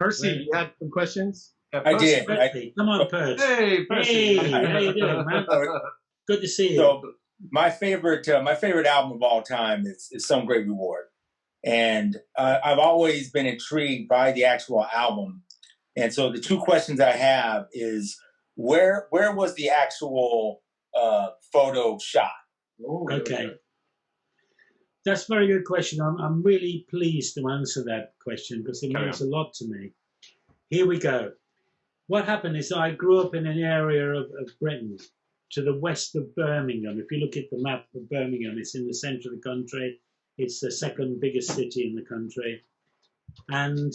Percy, you had some questions? Yeah, I Percy, did. Percy. Come on, Percy. Hey, Percy. Hey, how you doing, man? Good to see you. So my favorite album of all time is Some Great Reward, and I've always been intrigued by the actual album. And so the two questions I have is where was the actual photo shot? Okay. That's a very good question. I'm really pleased to answer that question because it means a lot to me. Here we go. What happened is I grew up in an area of Britain to the west of Birmingham. If you look at the map of Birmingham, it's in the centre of the country. It's the second biggest city in the country. And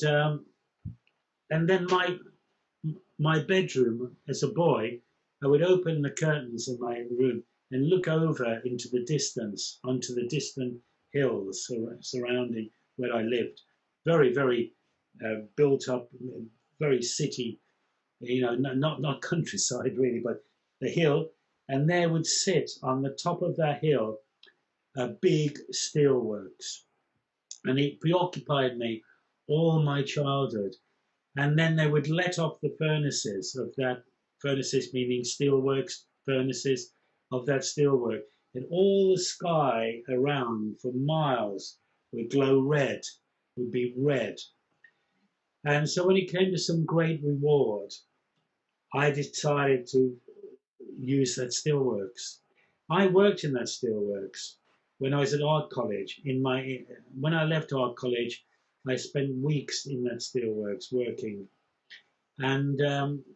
then my bedroom as a boy, I would open the curtains in my room and look over into the distance, onto the distant hills surrounding where I lived. Very, very built up, very city, not countryside really, but the hill. And there would sit on the top of that hill a big steelworks. And it preoccupied me all my childhood. And then they would let off the furnaces of that, furnaces meaning steelworks, furnaces of that steelwork. And all the sky around for miles would glow red, would be red. And so when it came to Some Great Reward, I decided to use that steelworks. I worked in that steelworks when I was at art college. When I left art college, I spent weeks in that steelworks working. And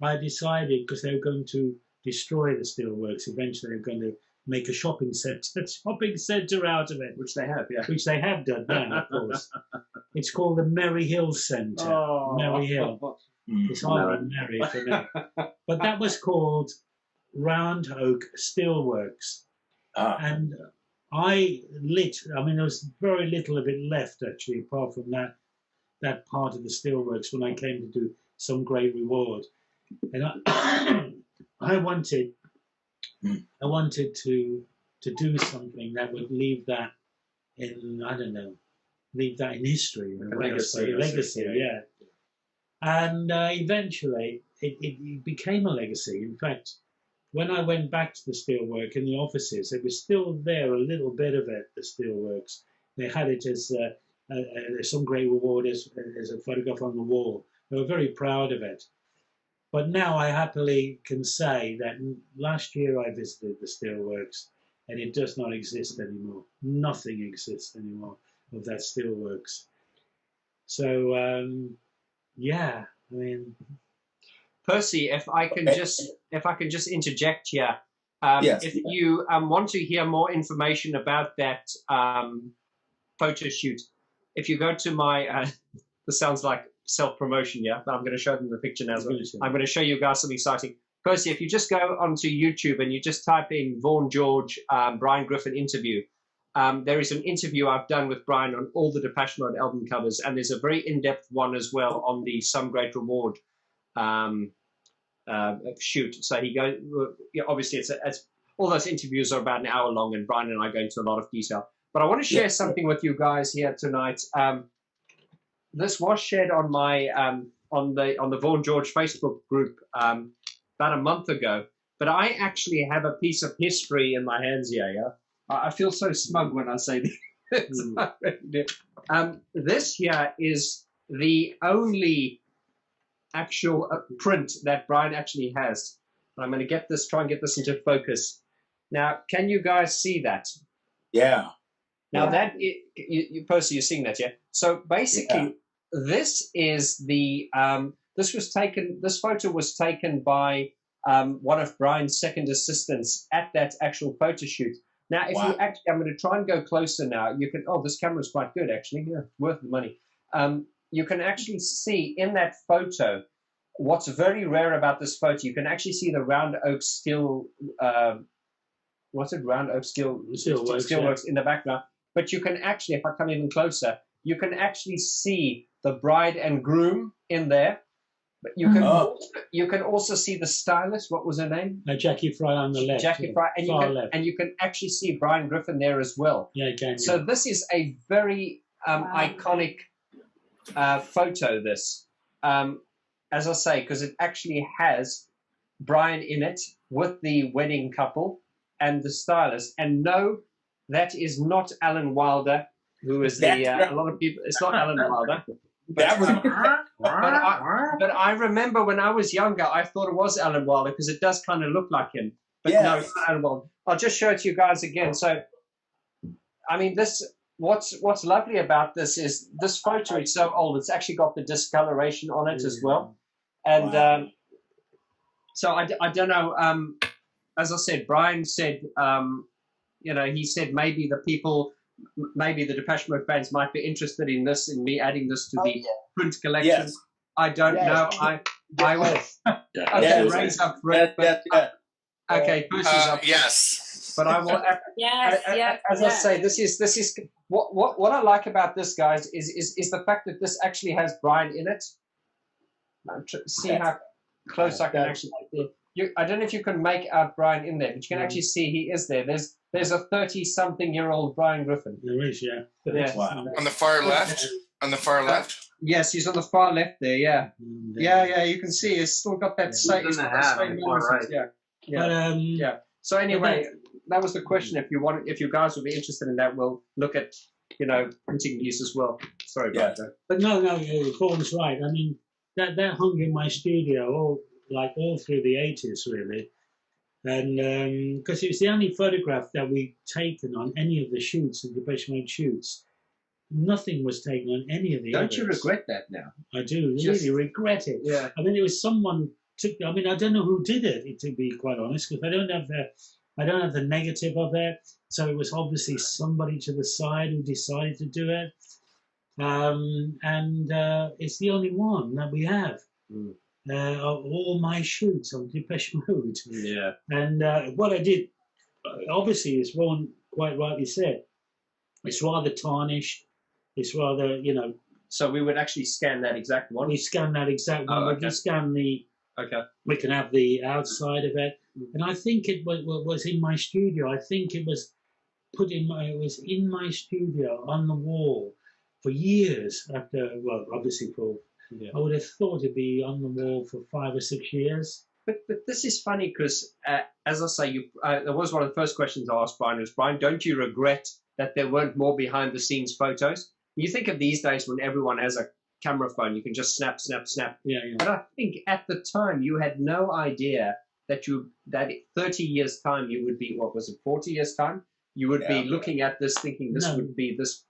I decided, because they were going to destroy the steelworks, eventually they were going to make a shopping centre out of it. Which they have, yeah. Which they have done now, of course. It's called the Merry Hill Centre. Oh. Merry Hill. It's hardly merry for me. But that was called Round Oak Steelworks. And there was very little of it left, actually, apart from that part of the steelworks when I came to do Some Great Reward. And I wanted to do something that would leave that in, leave that in history. Legacy, yeah. And eventually it became a legacy. In fact, when I went back to the steelwork in the offices, it was still there, a little bit of it, the steelworks. They had it as Some Great Reward as a photograph on the wall. They were very proud of it. But now I happily can say that last year I visited the steelworks and it does not exist anymore. Nothing exists anymore of that steelworks. So, yeah, I mean... Percy, if I can just interject here, yes. If you want to hear more information about that photo shoot, if you go to my, this sounds like self-promotion, yeah, but I'm going to show them the picture now. I'm going to show you guys something exciting. Percy, if you just go onto YouTube and you just type in Vaughn George, Brian Griffin interview, there is an interview I've done with Brian on all the Depeche Mode album covers, and there's a very in-depth one as well on the Some Great Reward shoot. So he goes, obviously it's all those interviews are about an hour long, and Brian and I go into a lot of detail. But I want to share something with you guys here tonight. This was shared on my on the Vaughn George Facebook group about a month ago. But I actually have a piece of history in my hands here. Yeah? I feel so smug when I say this. This here is the only actual print that Brian actually has. I'm going to try and get this into focus. Now, can you guys see that? Yeah. Now that Percy, you're seeing that, yeah? So basically, this is the this photo was taken by one of Brian's second assistants at that actual photo shoot. Now, if you actually, I'm going to try and go closer now. You can, this camera's quite good actually. Yeah, worth the money. You can actually see in that photo what's very rare about this photo. You can actually see the round oak steel. What's it? Round oak steelworks in the background. But you can actually, if I come even closer, you can actually see the bride and groom in there. But you can also see the stylist. What was her name? Jackie Fry on the left. Jackie Fry, and you can actually see Brian Griffin there as well. Yeah, again. So this is a very iconic photo. This. as I say, because it actually has Brian in it with the wedding couple and the stylist. And no, that is not Alan Wilder, who is the a lot of people. It's not Alan Wilder. That was But I remember when I was younger, I thought it was Alan Wilder because it does kind of look like him. But no, Yes. it's not Alan Wilder. I'll just show it to you guys again. So, I mean, this. What's lovely about this is this photo is so old. It's actually got the discoloration on it as well. And Wow. so I don't know. As I said, Brian said, you know, he said maybe the people, maybe the Depeche Mode fans might be interested in this, in me adding this to the print collection. Yes. I don't know. I will. Okay, Yes. raise up, Rick. That, Okay, Percy's up. Yes. But I will. Yes, yes. As I say, this is what I like about this, guys, is the fact that this actually has Brian in it. See how close I can actually. I don't know if you can make out Brian in there, but you can actually see he is there. There's a 30-something-year-old Brian Griffin. There is, yeah. Yeah. Wow. On the far left. On the far left. Yes, he's on the far left there. Yeah, Mm, yeah. You can see he's still got that same. He's in the hat on the far right. Yeah. But, Yeah. So anyway, that was the question. If you guys would be interested in that, we'll look at printing these as well. Sorry about that. But no, Vaughn's right. I mean, that hung in my studio all through the 80s, really. And because it was the only photograph that we'd taken on any of the shoots, the Depeche Mode shoots. Nothing was taken on any of the Don't others. you regret that now? I do Just- really regret it. Yeah. I mean, it was someone took. I mean, I don't know who did it. To be quite honest, because I don't have the negative of it. So it was obviously somebody to the side who decided to do it, and it's the only one that we have. Of all my shoots on Depeche Mode. Yeah. And what I did, obviously, is Vaughn quite rightly said. It's rather tarnished. It's rather, So we would actually scan that exact one. we scan that exact one. Oh, We okay. can scan Okay. we can have the outside of it. And I think it was in my studio. I think it was it was in my studio on the wall for years after, well, obviously I would have thought it'd be on the wall for 5 or 6 years. But this is funny because, as I say, that was one of the first questions I asked Brian was, Brian, don't you regret that there weren't more behind-the-scenes photos? You think of these days when everyone has a camera phone, you can just snap. Yeah. But I think at the time you had no idea that 30 years' time you would be, 40 years' time? You would be looking at this thinking this would be this.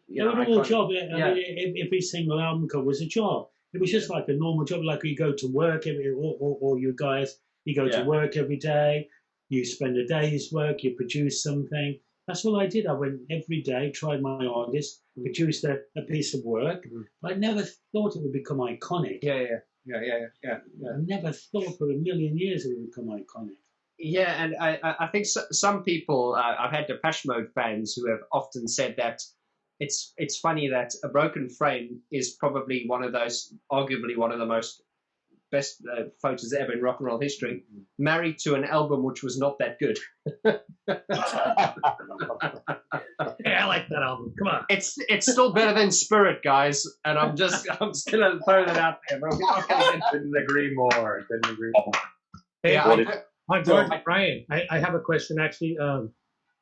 It was all job. I mean, every single album cover was a job. It was just like a normal job, like you go to work, or you guys, you go to work every day, you spend a day's work, you produce something. That's all I did. I went every day, tried my hardest, produced a piece of work. But I never thought it would become iconic. Yeah. I never thought for a million years it would become iconic. Yeah, and I think some people, I've had Depeche Mode fans who have often said that it's funny that A Broken Frame is probably arguably one of the most best photos ever in rock and roll history, married to an album which was not that good. Yeah, I like that album. Come on. It's still better than Spirit, guys, and I'm just gonna throw that out there. But Couldn't agree more. Hey, yeah, Vaughn George, Brian, I have a question actually.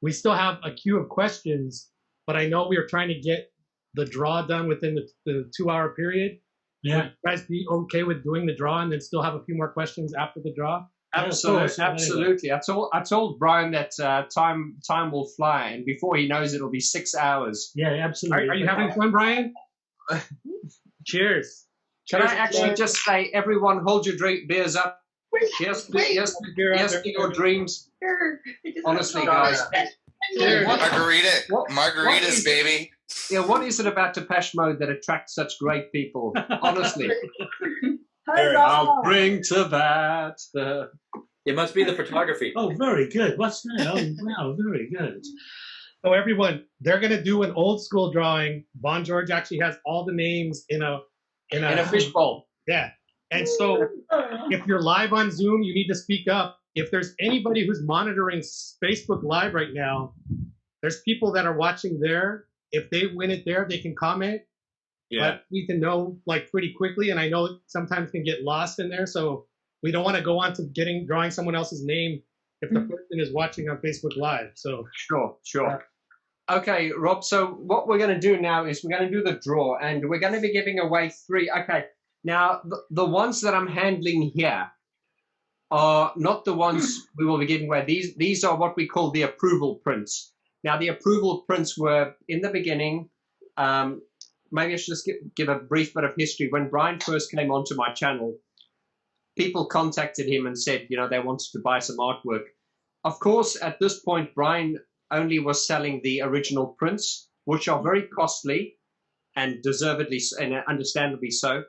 We still have a queue of questions, but I know we are trying to get the draw done within the 2-hour period. Yeah. Would you guys be okay with doing the draw and then still have a few more questions after the draw? Absolutely. I told Brian that time will fly, and before he knows it, it'll be 6 hours. Yeah, absolutely. Are you having fun, Brian? Cheers. Can I actually just say, everyone, hold your beers up. Here's to your dreams. Honestly, guys. Margaritas, baby. Yeah, what is it about Depeche Mode that attracts such great people? Honestly. I'll bring to that. It must be the photography. Oh, very good. What's that? Oh, wow, very good. So everyone, they're gonna do an old school drawing. Vaughn George actually has all the names in a fishbowl. Yeah. And so if you're live on Zoom, you need to speak up. If there's anybody who's monitoring Facebook Live right now, there's people that are watching there. If they win it there, they can comment. Yeah. But we can know like pretty quickly, and I know it sometimes can get lost in there. So we don't want to go on to drawing someone else's name if the person is watching on Facebook Live. So Sure. Okay, Rob. So what we're going to do now is we're going to do the draw, and we're going to be giving away 3. Okay. Now the ones that I'm handling here are not the ones we will be giving away. These are what we call the approval prints. Now the approval prints were in the beginning. Maybe I should just give a brief bit of history. When Brian first came onto my channel, people contacted him and said, they wanted to buy some artwork. Of course, at this point, Brian only was selling the original prints, which are very costly and deservedly and understandably so.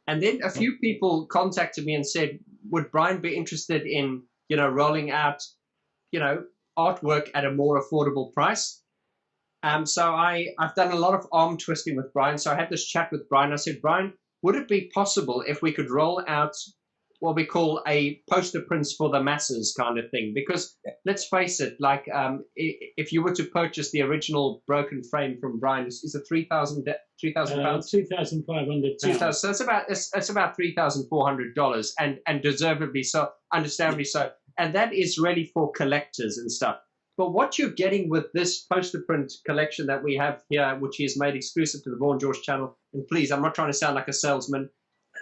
And then a few people contacted me and said, would Brian be interested in, rolling out, artwork at a more affordable price? So I've done a lot of arm twisting with Brian. So I had this chat with Brian. I said, Brian, would it be possible if we could roll out what we call a poster prints for the masses kind of thing? Because let's face it, like if you were to purchase the original broken frame from Brian, is it £3,000 pounds? £2,500. So it's about $3,400, and deservedly so, understandably so. And that is really for collectors and stuff. But what you're getting with this poster print collection that we have here, which is made exclusive to the Vaughn George channel, and please, I'm not trying to sound like a salesman.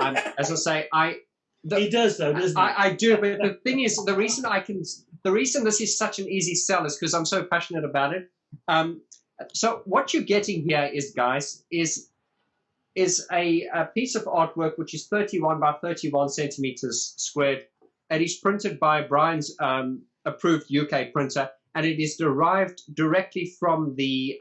As I say, he does though, doesn't he? I do, but the thing is, the reason this is such an easy sell is because I'm so passionate about it. So what you're getting here is, guys, is a piece of artwork which is 31 by 31 centimeters squared. It is printed by Brian's approved UK printer, and it is derived directly from the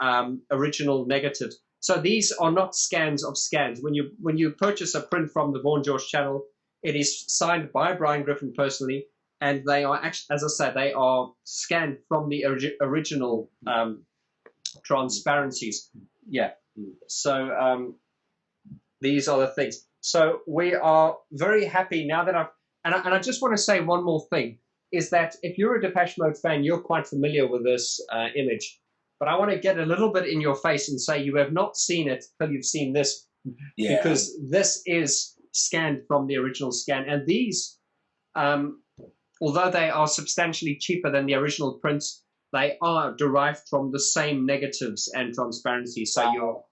original negatives. So these are not scans of scans. When you purchase a print from the Vaughn George channel, it is signed by Brian Griffin personally, and they are actually, as I said, they are scanned from the original transparencies. Yeah. So these are the things. So we are very happy now that and I just want to say one more thing, is that if you're a Depeche Mode fan, you're quite familiar with this image. But I want to get a little bit in your face and say you have not seen it till you've seen this. Yeah. Because this is scanned from the original scan. And these, although they are substantially cheaper than the original prints, they are derived from the same negatives and transparency. So you're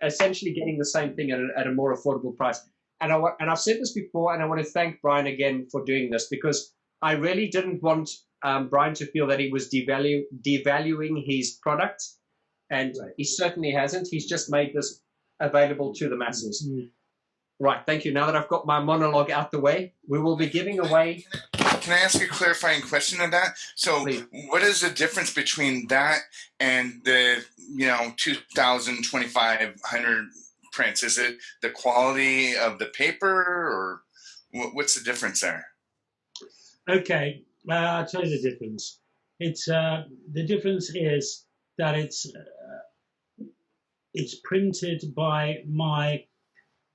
essentially getting the same thing at a more affordable price. And I've said this before, and I want to thank Brian again for doing this, because I really didn't want Brian to feel that he was devaluing his product, and he certainly hasn't. He's just made this available to the masses. Mm-hmm. Right, thank you. Now that I've got my monologue out the way, we will be giving away... Can I ask a clarifying question on that? So please. What is the difference between that and the, 2,000, 2,500 prints? Is it the quality of the paper, or what's the difference there? Okay, I'll tell you the difference. It's the difference is that it's printed by my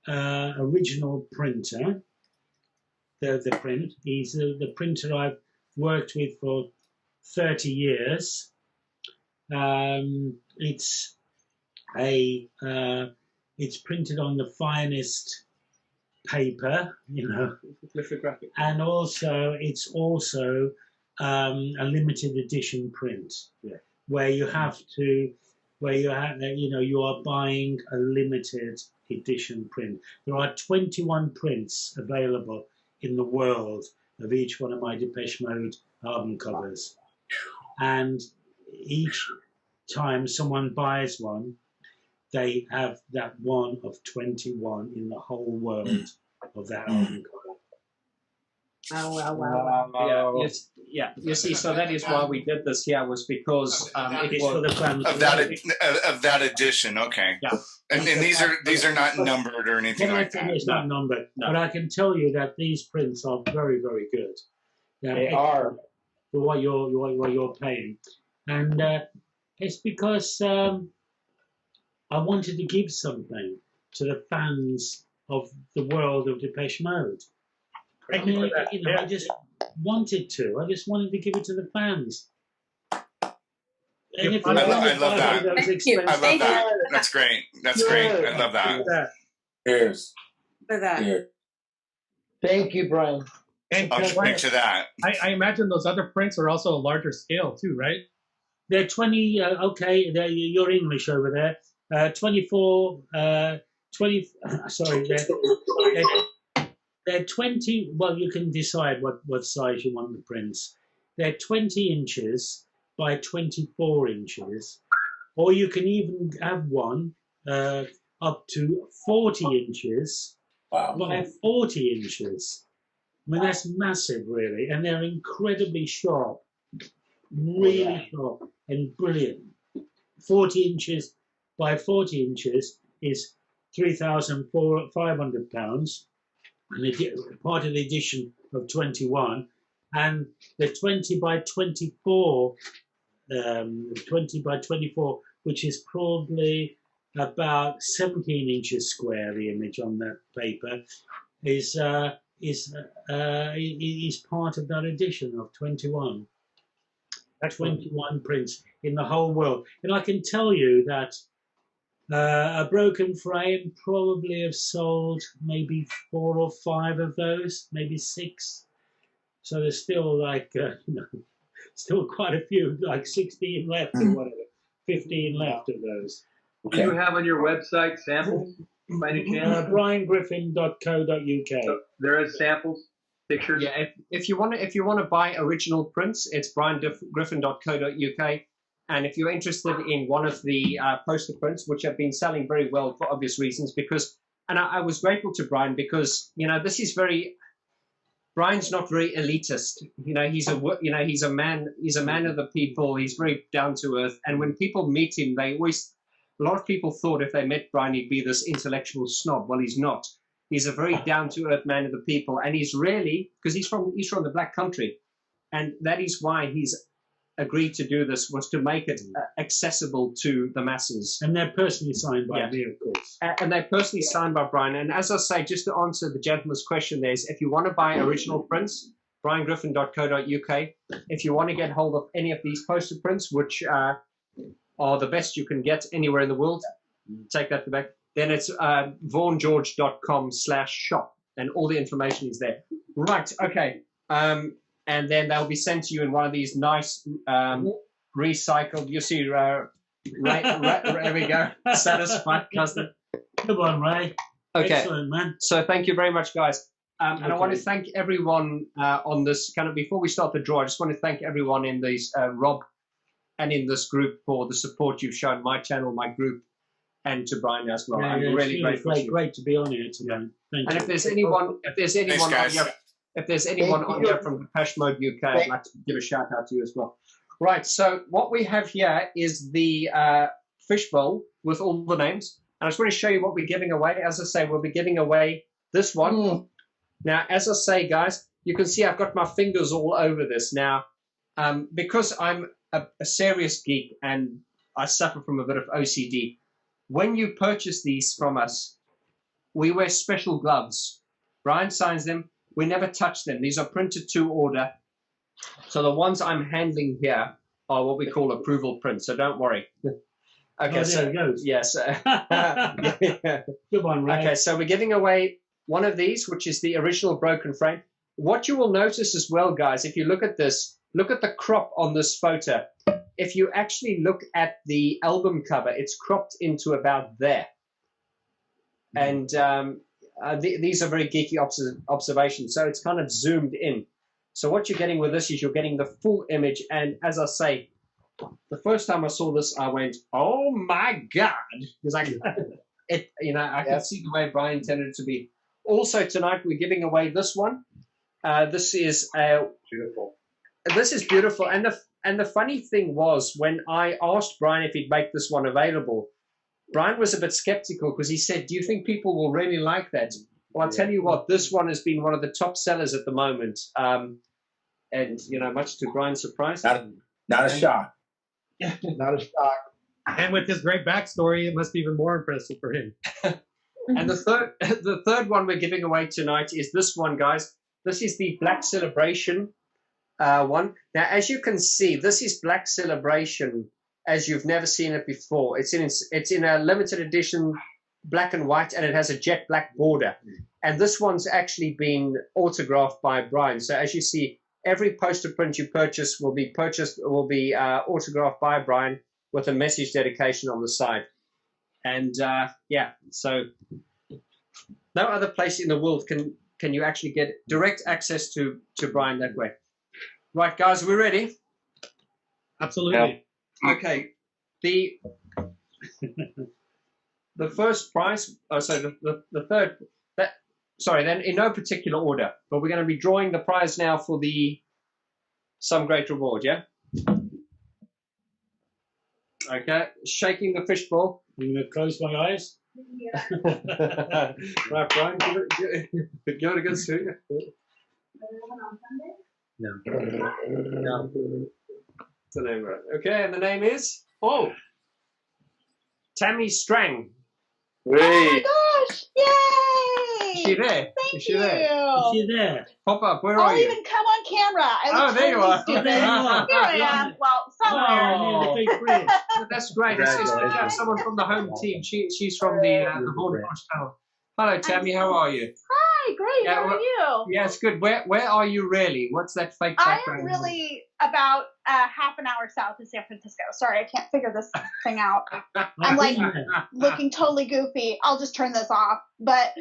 original printer. The print. He's the printer I've worked with for 30 years. It's printed on the finest paper, lithographic, and also it's also a limited edition print, where you are buying a limited edition print. There are 21 prints available in the world of each one of my Depeche Mode album covers, and each time someone buys one, they have that one of 21 in the whole world of that album cover. Wow. Yeah. You see, so that is why we did this here, was because it was for the fans of that edition. Okay. Yeah. And these are not numbered or anything like that. It's not numbered, but I can tell you that these prints are very, very good. They are for what you're paying, and it's because I wanted to give something to the fans of the world of Depeche Mode. I just wanted to. I just wanted to give it to the fans. And if I love that. Thank you. I love that. That's great. That's great. I love that. Cheers. For that. Cheers. Thank you, Brian. And I'll just picture that. I imagine those other prints are also a larger scale too, right? They're 20, okay, you're English over there. 24, 20, sorry, they're 20, well, you can decide what size you want the prints. They're 20 inches by 24 inches, or you can even have one up to 40 inches by 40 inches. I mean, that's massive, really, and they're incredibly sharp, really sharp and brilliant. 40 inches by 40 inches is £3,500, and part of the edition of 21, and the 20 by 24, 20 by 24, which is probably about 17 inches square, the image on that paper, is part of that edition of 21. 21 prints in the whole world. And I can tell you that a broken frame probably have sold maybe 4 or 5 of those, maybe 6. So there's still like, still quite a few, like 16 left or whatever, 15 left of those. Do you have on your website samples by any chance? BrianGriffin.co.uk. So there is samples, pictures. Yeah, if you want to buy original prints, it's briangriffin.co.uk. And if you're interested in one of the poster prints, which have been selling very well for obvious reasons, and I was grateful to Brian because this is Brian's not very elitist. He's a man of the people. He's very down to earth. And when people meet him, a lot of people thought if they met Brian, he'd be this intellectual snob. Well, he's not. He's a very down-to-earth man of the people, and he's really, because he's from the Black Country, and that is why he's agreed to do this, was to make it accessible to the masses. And they're personally signed by me, of course. And they're personally signed by Brian. And as I say, just to answer the gentleman's question, if you want to buy original prints, briangriffin.co.uk. If you want to get hold of any of these poster prints, which are the best you can get anywhere in the world, take that back. Then it's vaughngeorge.com/shop, and all the information is there. Right, okay. And then they'll be sent to you in one of these nice recycled, you see, there we go, satisfied customer. Come on, Ray. Okay. Excellent, man. So thank you very much, guys. And I want to thank everyone on this, before we start the draw, I just want to thank everyone in these, Rob, and in this group for the support you've shown my channel, my group, and to Brian as well. I'm really grateful. Great to be on here today. Thank you. If there's anyone on here from Depeche Mode UK, I'd like to give a shout out to you as well. Right, so what we have here is the fishbowl with all the names. And I just want to show you what we're giving away. As I say, we'll be giving away this one. Now, as I say, guys, you can see I've got my fingers all over this. Now, because I'm a serious geek and I suffer from a bit of OCD, when you purchase these from us, we wear special gloves. Brian signs them. We never touch them. These are printed to order. So the ones I'm handling here are what we call approval prints. So don't worry. Okay, there it goes. Yes. Good one, Ray. Okay, so we're giving away one of these, which is the original broken frame. What you will notice as well, guys, if you look at this, look at the crop on this photo. If you actually look at the album cover, it's cropped into about there. And these are very geeky observations, so it's kind of zoomed in. So what you're getting with this is you're getting the full image. And as I say, the first time I saw this, I went, "Oh my God!" Because I could see the way Brian intended it to be. Also tonight we're giving away this one. This is beautiful. This is beautiful, and the funny thing was when I asked Brian if he'd make this one available, Brian was a bit skeptical because he said, "Do you think people will really like that?" Well, I'll tell you what, this one has been one of the top sellers at the moment, and much to Brian's surprise, not a shock. Not a shock. And with his great backstory, it must be even more impressive for him. And the third one we're giving away tonight is this one, guys. This is the Black Celebration one. Now, as you can see, this is Black Celebration, as you've never seen it before. It's in a limited edition black and white, and it has a jet black border. And this one's actually been autographed by Brian. So as you see, every poster print you purchase will be autographed by Brian with a message dedication on the side. And yeah, so no other place in the world can you actually get direct access to Brian that way. Right, guys, we're ready? Absolutely. Okay. The first prize, the third, sorry, then in no particular order, but we're going to be drawing the prize now for the Some Great Reward, yeah? Okay, shaking the fishbowl. I'm going to close my eyes. Right, Brian, give it a good suit. No. The name, right? Okay, and the name is Tammy Strang. Oh my gosh! Yay! Is she there? Thank you. Is she there? Pop up. Where I'll are you? even come on camera. I look there you totally are. stupid. There you are. Here I am. Well, somewhere. Oh. The big bridge. That's great. It's good to have someone from the home team. She's from the Vaughn George channel. Hello, Tammy. How are you? Hi, great. Yeah, How are you? Yeah, it's good. Where are you really? What's that fake I background? am really about half an hour south of San Francisco. Sorry, I can't figure this thing out. I'm like looking totally goofy. I'll just turn this off. But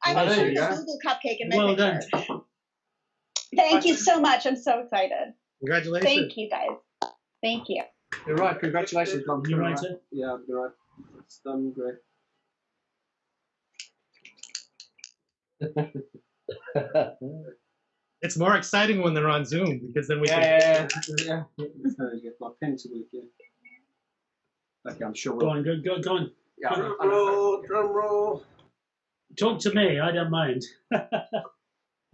I'm Well, there sure you the go. Google cupcake in my Well done. picture. Thank you so much. I'm so excited. Congratulations. Thank you, guys. Thank you. You're right. Congratulations. You right, sir? Yeah, you're right. It's done great. It's more exciting when they're on Zoom because then we can. Yeah. Get my pen to work. Yeah. Okay, I'm sure Go we'll. on, go on. Yeah, Drum roll. Talk to me, I don't mind.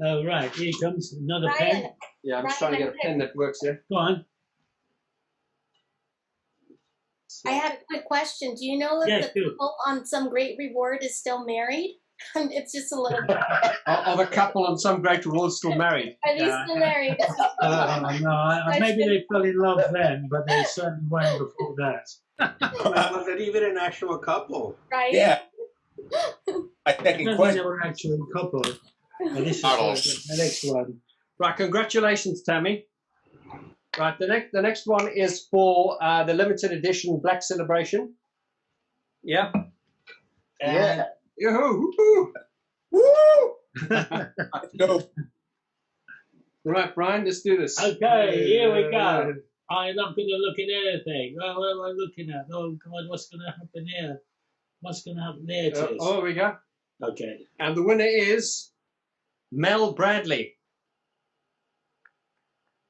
Oh, right, here comes another Brian, pen. yeah, I'm just trying to get a pen that works here. Go on. I had a quick question. Do you know if Yes, the do. couple on Some Great Reward is still married? It's just a little. Of a couple on Some Great Reward still married. Are they still married? No, maybe they fell in love then, but they certainly weren't before that. Was it even an actual couple? Right? Yeah. My I don't second think they question. were actually a couple. And this is Models. the next one. Right, congratulations, Tammy. Right, the next one is for the limited edition Black Celebration. Yeah. Yeah. Yoo-hoo, Woo! Let's go. Right, Brian, let's do this. Okay, here we go. I'm not going to look at anything. What am I looking at? Oh, God, what's going to happen here? What's going to happen there? It is. Oh, here we go. Okay. And the winner is Mel Bradley.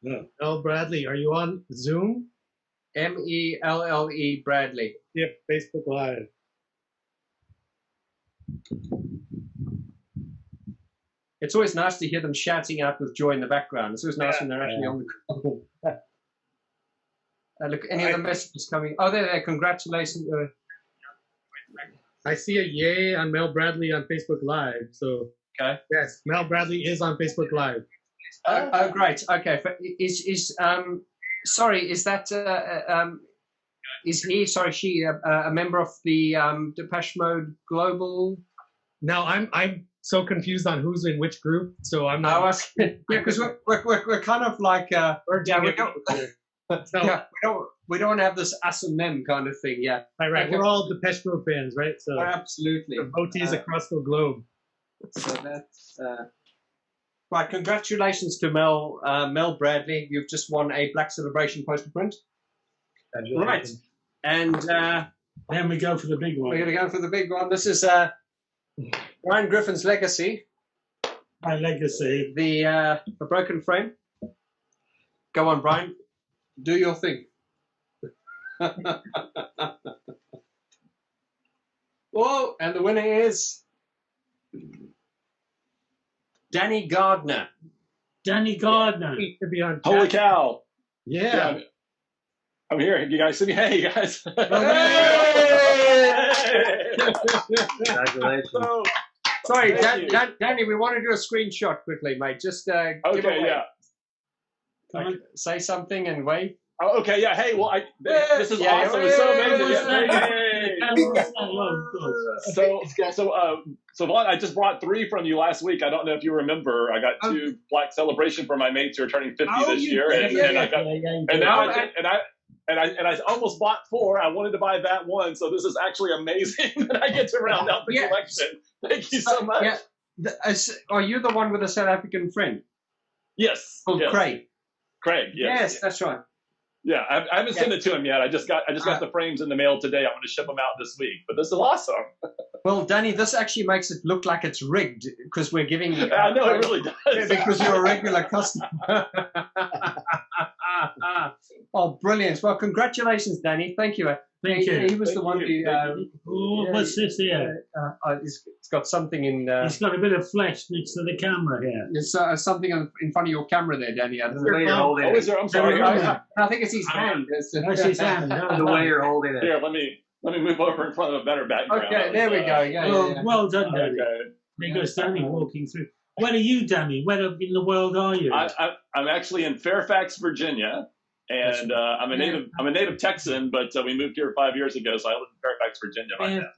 Mel Bradley, are you on Zoom? Melle Bradley. Yep, Facebook Live. It's always nice to hear them shouting out with joy in the background. It's always nice when they're actually on the call. Look, any other messages coming? Oh, there. Congratulations. I see a yay on Mel Bradley on Facebook Live. So Okay. yes, Mel Bradley is on Facebook Live. Oh, great. Okay. Sorry, is that is he? Sorry, she a member of the Depeche Mode Global? Now I'm so confused on who's in which group. So I'm not. Yeah, because we're kind of like yeah, we don't have this us and them kind of thing. Yeah. Right. We're all Depeche Mode fans, right? So Absolutely. devotees across the globe. So that's right. Congratulations to Mel Bradley. You've just won a Black Celebration poster print. Right, and Then we go for the big one. we're going to go for the big one. This is Brian Griffin's legacy, My legacy. the broken frame. Go on, Brian. Do your thing. Whoa! And the winner is Danny Gardner. Danny Gardner. He could be on. Holy chat. cow. Yeah. I'm here. You guys see me? Hey, you guys. Congratulations. So, Sorry, Thank you. Danny, we want to do a screenshot quickly, mate. Just give okay, away. yeah. Come on. Say something and wave. Oh, okay, yeah. Hey, well, this is awesome. It's so amazing. So Vaughn, I just brought 3 from you last week. I don't know if you remember. I got 2 Black Celebration for my mates who are turning 50 this year, and I almost bought 4. I wanted to buy that one, so this is actually amazing that I get to round out the collection. Thank you so much. Yeah. Are you the one with a South African friend? Yes. Called Craig. Craig. Yes, that's right. Yeah, I haven't sent it to him yet. I just got the frames in the mail today. I'm going to ship them out this week. But this is awesome. Well, Danny, this actually makes it look like it's rigged because we're giving you. I know it really does. Because you're a regular customer. Oh, brilliant! Well, congratulations, Danny. Thank you. Thank you. He was the one who. What's this here? It's got something in. It's got a bit of flesh next to the camera here. It's something in front of your camera there, Danny. The way you're holding it. I'm sorry. I think it's his hand. That's his hand. The way you're holding it. Here, let me move over in front of a better background. Okay, there we go. Yeah. Well done, Danny. Okay. There goes Danny walking through. Where are you, Danny? Where in the world are you? I'm actually in Fairfax, Virginia, and I'm a native Texan, but we moved here 5 years ago, so I live in Fairfax, Virginia right now.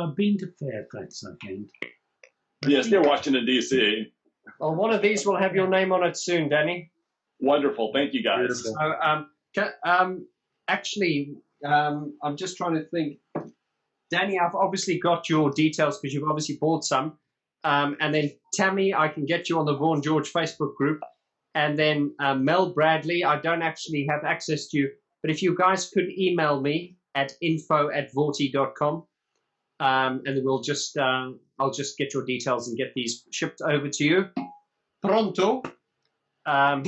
I've been to Fairfax, I think. Yes, near Washington D.C. Well, one of these will have your name on it soon, Danny. Wonderful, thank you guys. So, actually, I'm just trying to think. Danny, I've obviously got your details because you've obviously bought some. And then Tammy, I can get you on the Vaughn George Facebook group. And then Mel Bradley, I don't actually have access to you. But if you guys could email me at info@vorti.com, and then we'll just, I'll just get your details and get these shipped over to you. Pronto. But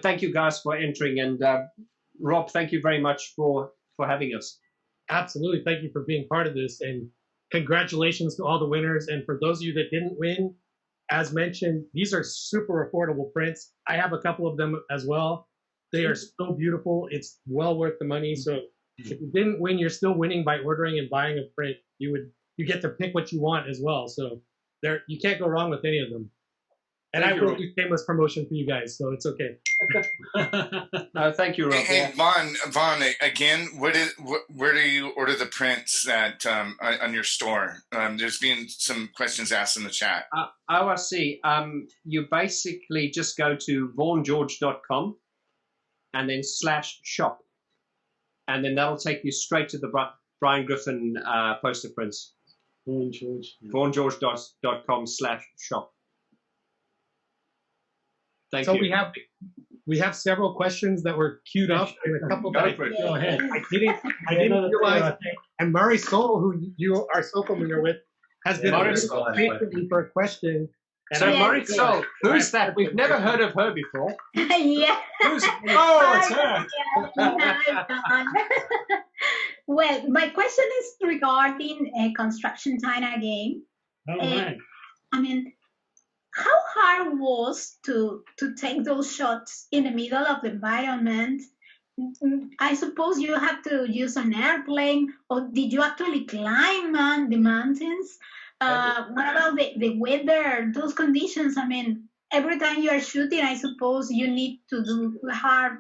thank you guys for entering. And Rob, thank you very much for having us. Absolutely. Thank you for being part of this. And congratulations to all the winners. And for those of you that didn't win, as mentioned, these are super affordable prints. I have a couple of them as well. They are so beautiful. It's well worth the money. So if you didn't win, you're still winning by ordering and buying a print. You get to pick what you want as well. So you can't go wrong with any of them. And I will do shameless promotion for you guys, so it's okay. No, thank you, Rob. Hey, Vaughn, again, where do you order the prints on your store? There's been some questions asked in the chat. I see. You basically just go to vaughngeorge.com and then /shop. And then that'll take you straight to the Brian Griffin poster prints. Vaughn George. vaughngeorge.com /shop. Thank you. So we have several questions that were queued up, and a couple that Go ahead. I didn't realize. And Murray Soul, who you are so familiar with, has been waiting for a question. And so Murray Soul, who's that? We've never heard of her before. Yeah. It's her. Well, my question is regarding construction time again. All right. I mean, how hard was to take those shots in the middle of the environment? I suppose you had to use an airplane, or did you actually climb the mountains? What about the weather, those conditions? I mean, every time you are shooting, I suppose you need to do a hard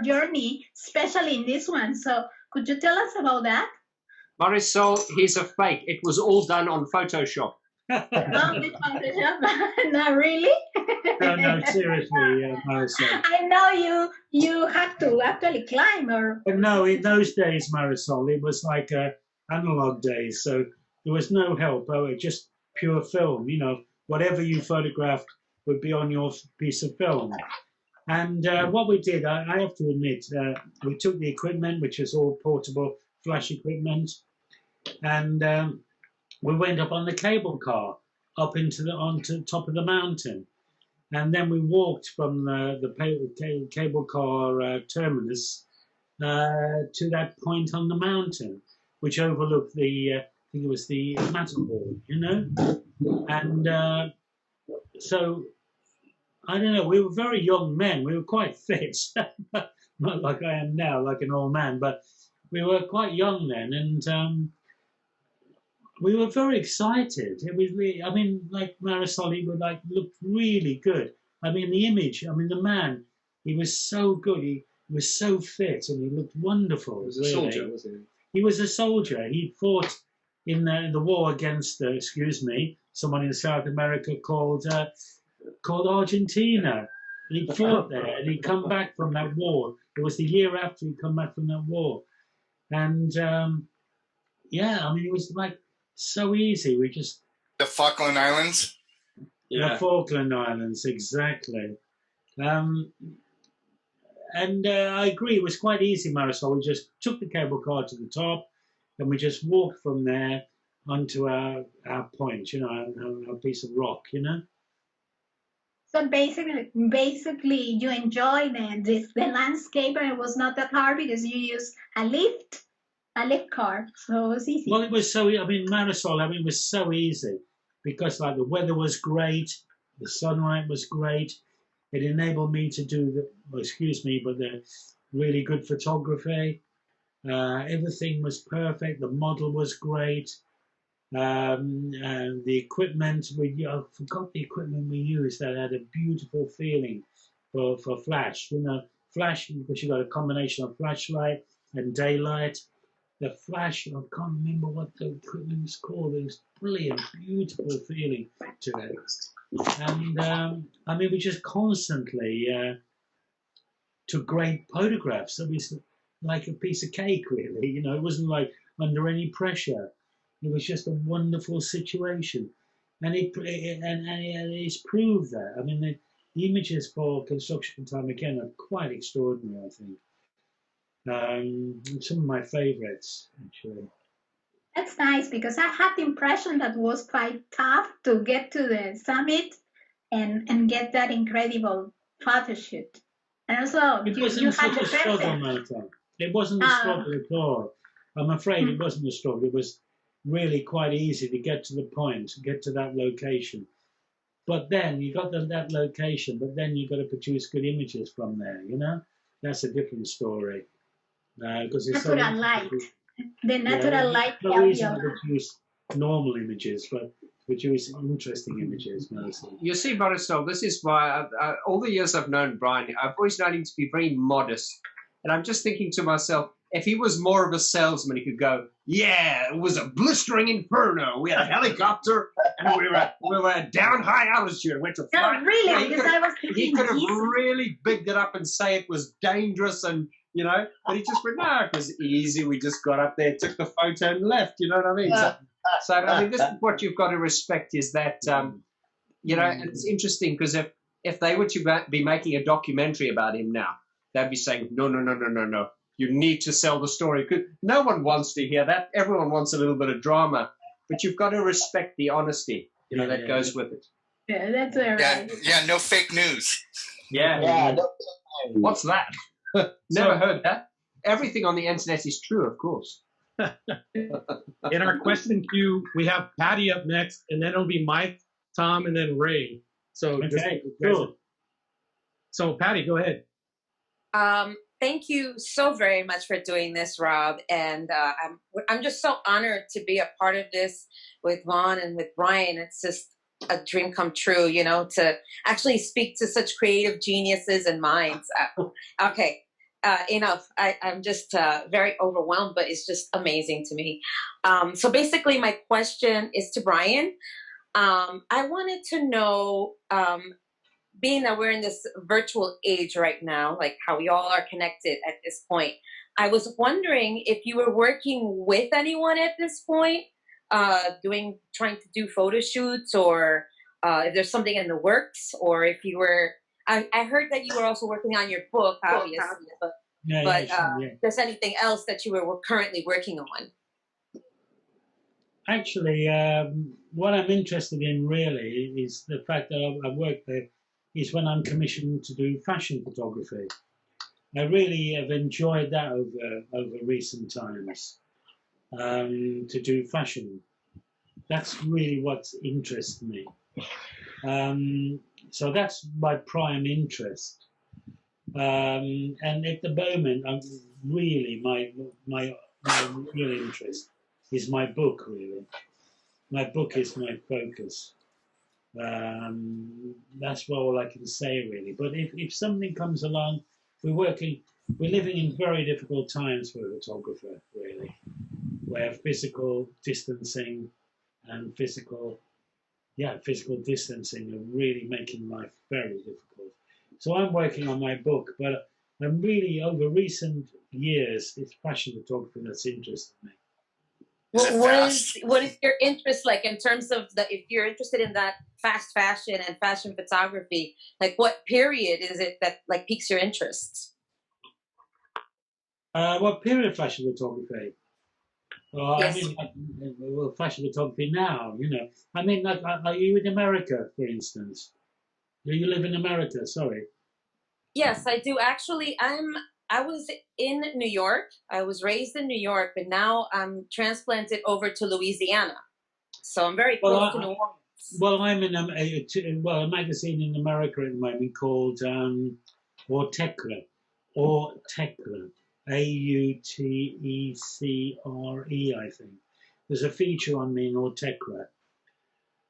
journey, especially in this one. So could you tell us about that? Marisol, he's a fake. It was all done on Photoshop. Not really. No, seriously, Marisol. I know you had to actually climb, or. But no, in those days, Marisol, it was like analog days, so there was no help. Just pure film. You know, whatever you photographed would be on your piece of film. And what we did, I have to admit, we took the equipment, which is all portable flash equipment, and we went up on the cable car up onto the top of the mountain, and then we walked from the cable car terminus to that point on the mountain, which overlooked I think it was the Matterhorn, you know, and so I don't know. We were very young men. We were quite fit, not like I am now, like an old man, but we were quite young then, and we were very excited. It was really, I mean, like Marisol, he would looked really good. I mean, the image, I mean, the man, He was so good. He was so fit, and he looked wonderful. He was a really. soldier, wasn't he? He was a soldier. He fought in the war against, someone in South America called Argentina. He fought there, and he'd come back from that war. It was the year after he'd come back from that war. And, it was like so easy. We just... The Falkland Islands? Yeah. The Falkland Islands, exactly. I agree, it was quite easy, Marisol. We just took the cable car to the top, and we just walked from there onto our point, our piece of rock, So basically, you enjoyed the landscape, and it was not that hard because you used a lift car, so it was easy. Well, it was Marisol, it was so easy because the weather was great, the sunlight was great. It enabled me to do the really good photography. Everything was perfect. The model was great. And the equipment, I forgot the equipment we used that had a beautiful feeling for flash. Flash, because you got a combination of flashlight and daylight. The flash, I can't remember what the equipment was called. It was brilliant, beautiful feeling to it. And we just constantly took great photographs. It was like a piece of cake, really. It wasn't like under any pressure. It was just a wonderful situation, and it's proved that. The images for construction time again are quite extraordinary. I think some of my favourites actually. That's nice because I had the impression that it was quite tough to get to the summit and get that incredible photo shoot. And also, it wasn't such a struggle, Marta. It wasn't a struggle at all. I'm afraid it wasn't a struggle. It was really quite easy to get to the point, to get to that location. But then you got that location, but then you've got to produce good images from there, That's a different story. Because it's natural light. The natural light helps you. To produce normal images, but produce interesting images, mostly. You see, Marisol, this is why all the years I've known Brian, I've always known him to be very modest. And I'm just thinking to myself, if he was more of a salesman, he could go, yeah, it was a blistering inferno. We had a helicopter, and we were down high altitude. Went to fly. No, really, yeah, because I was thinking he could have really bigged it up and say it was dangerous, and but he just went, no, it was easy. We just got up there, took the photo, and left. You know what I mean? So this is what you've got to respect is that, and it's interesting because if they were to be making a documentary about him now, they'd be saying, no. You need to sell the story. No one wants to hear that. Everyone wants a little bit of drama. But you've got to respect the honesty, that goes with it. Yeah, that's right. Yeah, no fake news. Yeah. What's that? Never heard that. Everything on the internet is true, of course. In our question queue, we have Patty up next, and then it'll be Mike, Tom, and then Ray. So, cool. So Patty, go ahead. Thank you so very much for doing this, Rob. And I'm just so honored to be a part of this with Vaughn and with Brian. It's just a dream come true, to actually speak to such creative geniuses and minds. Okay, enough. I'm just very overwhelmed, but it's just amazing to me. So basically, my question is to Brian. I wanted to know, being that we're in this virtual age right now, like how we all are connected at this point, I was wondering if you were working with anyone at this point, trying to do photo shoots, or if there's something in the works, or if you were, I heard that you were also working on your book, obviously, but if there's anything else that you were currently working on. Actually, what I'm interested in really is the fact that I work there is when I'm commissioned to do fashion photography. I really have enjoyed that over recent times, to do fashion. That's really what interests me. So that's my prime interest. And at the moment, I'm really my real interest is my book. Really, my book is my focus. That's all I can say really. But if something comes along, we're living in very difficult times for a photographer really, where physical distancing and physical distancing are really making life very difficult. So I'm working on my book, but I'm really, over recent years, it's fashion photography that's interested me. Well, what is your interest like in terms of if you're interested in that fast fashion and fashion photography, like what period is it that like piques your interest? What period of fashion photography? Well, Yes. I mean, fashion photography now, I mean, like, are you in America, for instance? Do you live in America? Sorry. Yes, I do. Actually, I was in New York. I was raised in New York, but now I'm transplanted over to Louisiana. So I'm very close to New Orleans. Well, I'm in a magazine in America at the moment called Autechre, Autecre, I think. There's a feature on me in Autechre.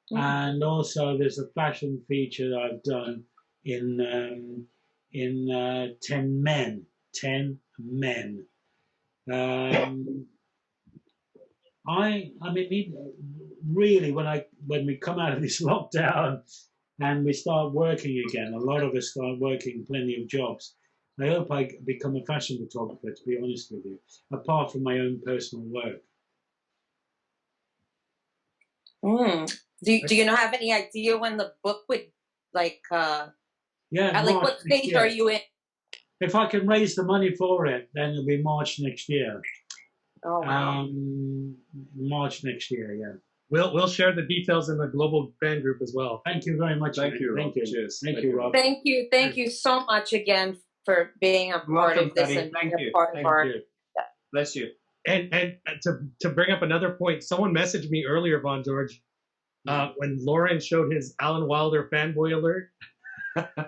And also there's a fashion feature that I've done in 10 Men. 10 Men. I mean, really, when we come out of this lockdown and we start working again, a lot of us start working plenty of jobs. I hope I become a fashion photographer, to be honest with you, apart from my own personal work. Do you not have any idea when the book would like what stage are you in? If I can raise the money for it, then it'll be March next year. Oh wow. March next year, yeah. We'll share the details in the global fan group as well. Thank you very much. Thank you. Thank you. Cheers. Thank you, Rob. Thank you so much again for being a part of this and being a part of our. Bless you. And to bring up another point, someone messaged me earlier, Vaughn George, when Lauren showed his Alan Wilder fanboy alert.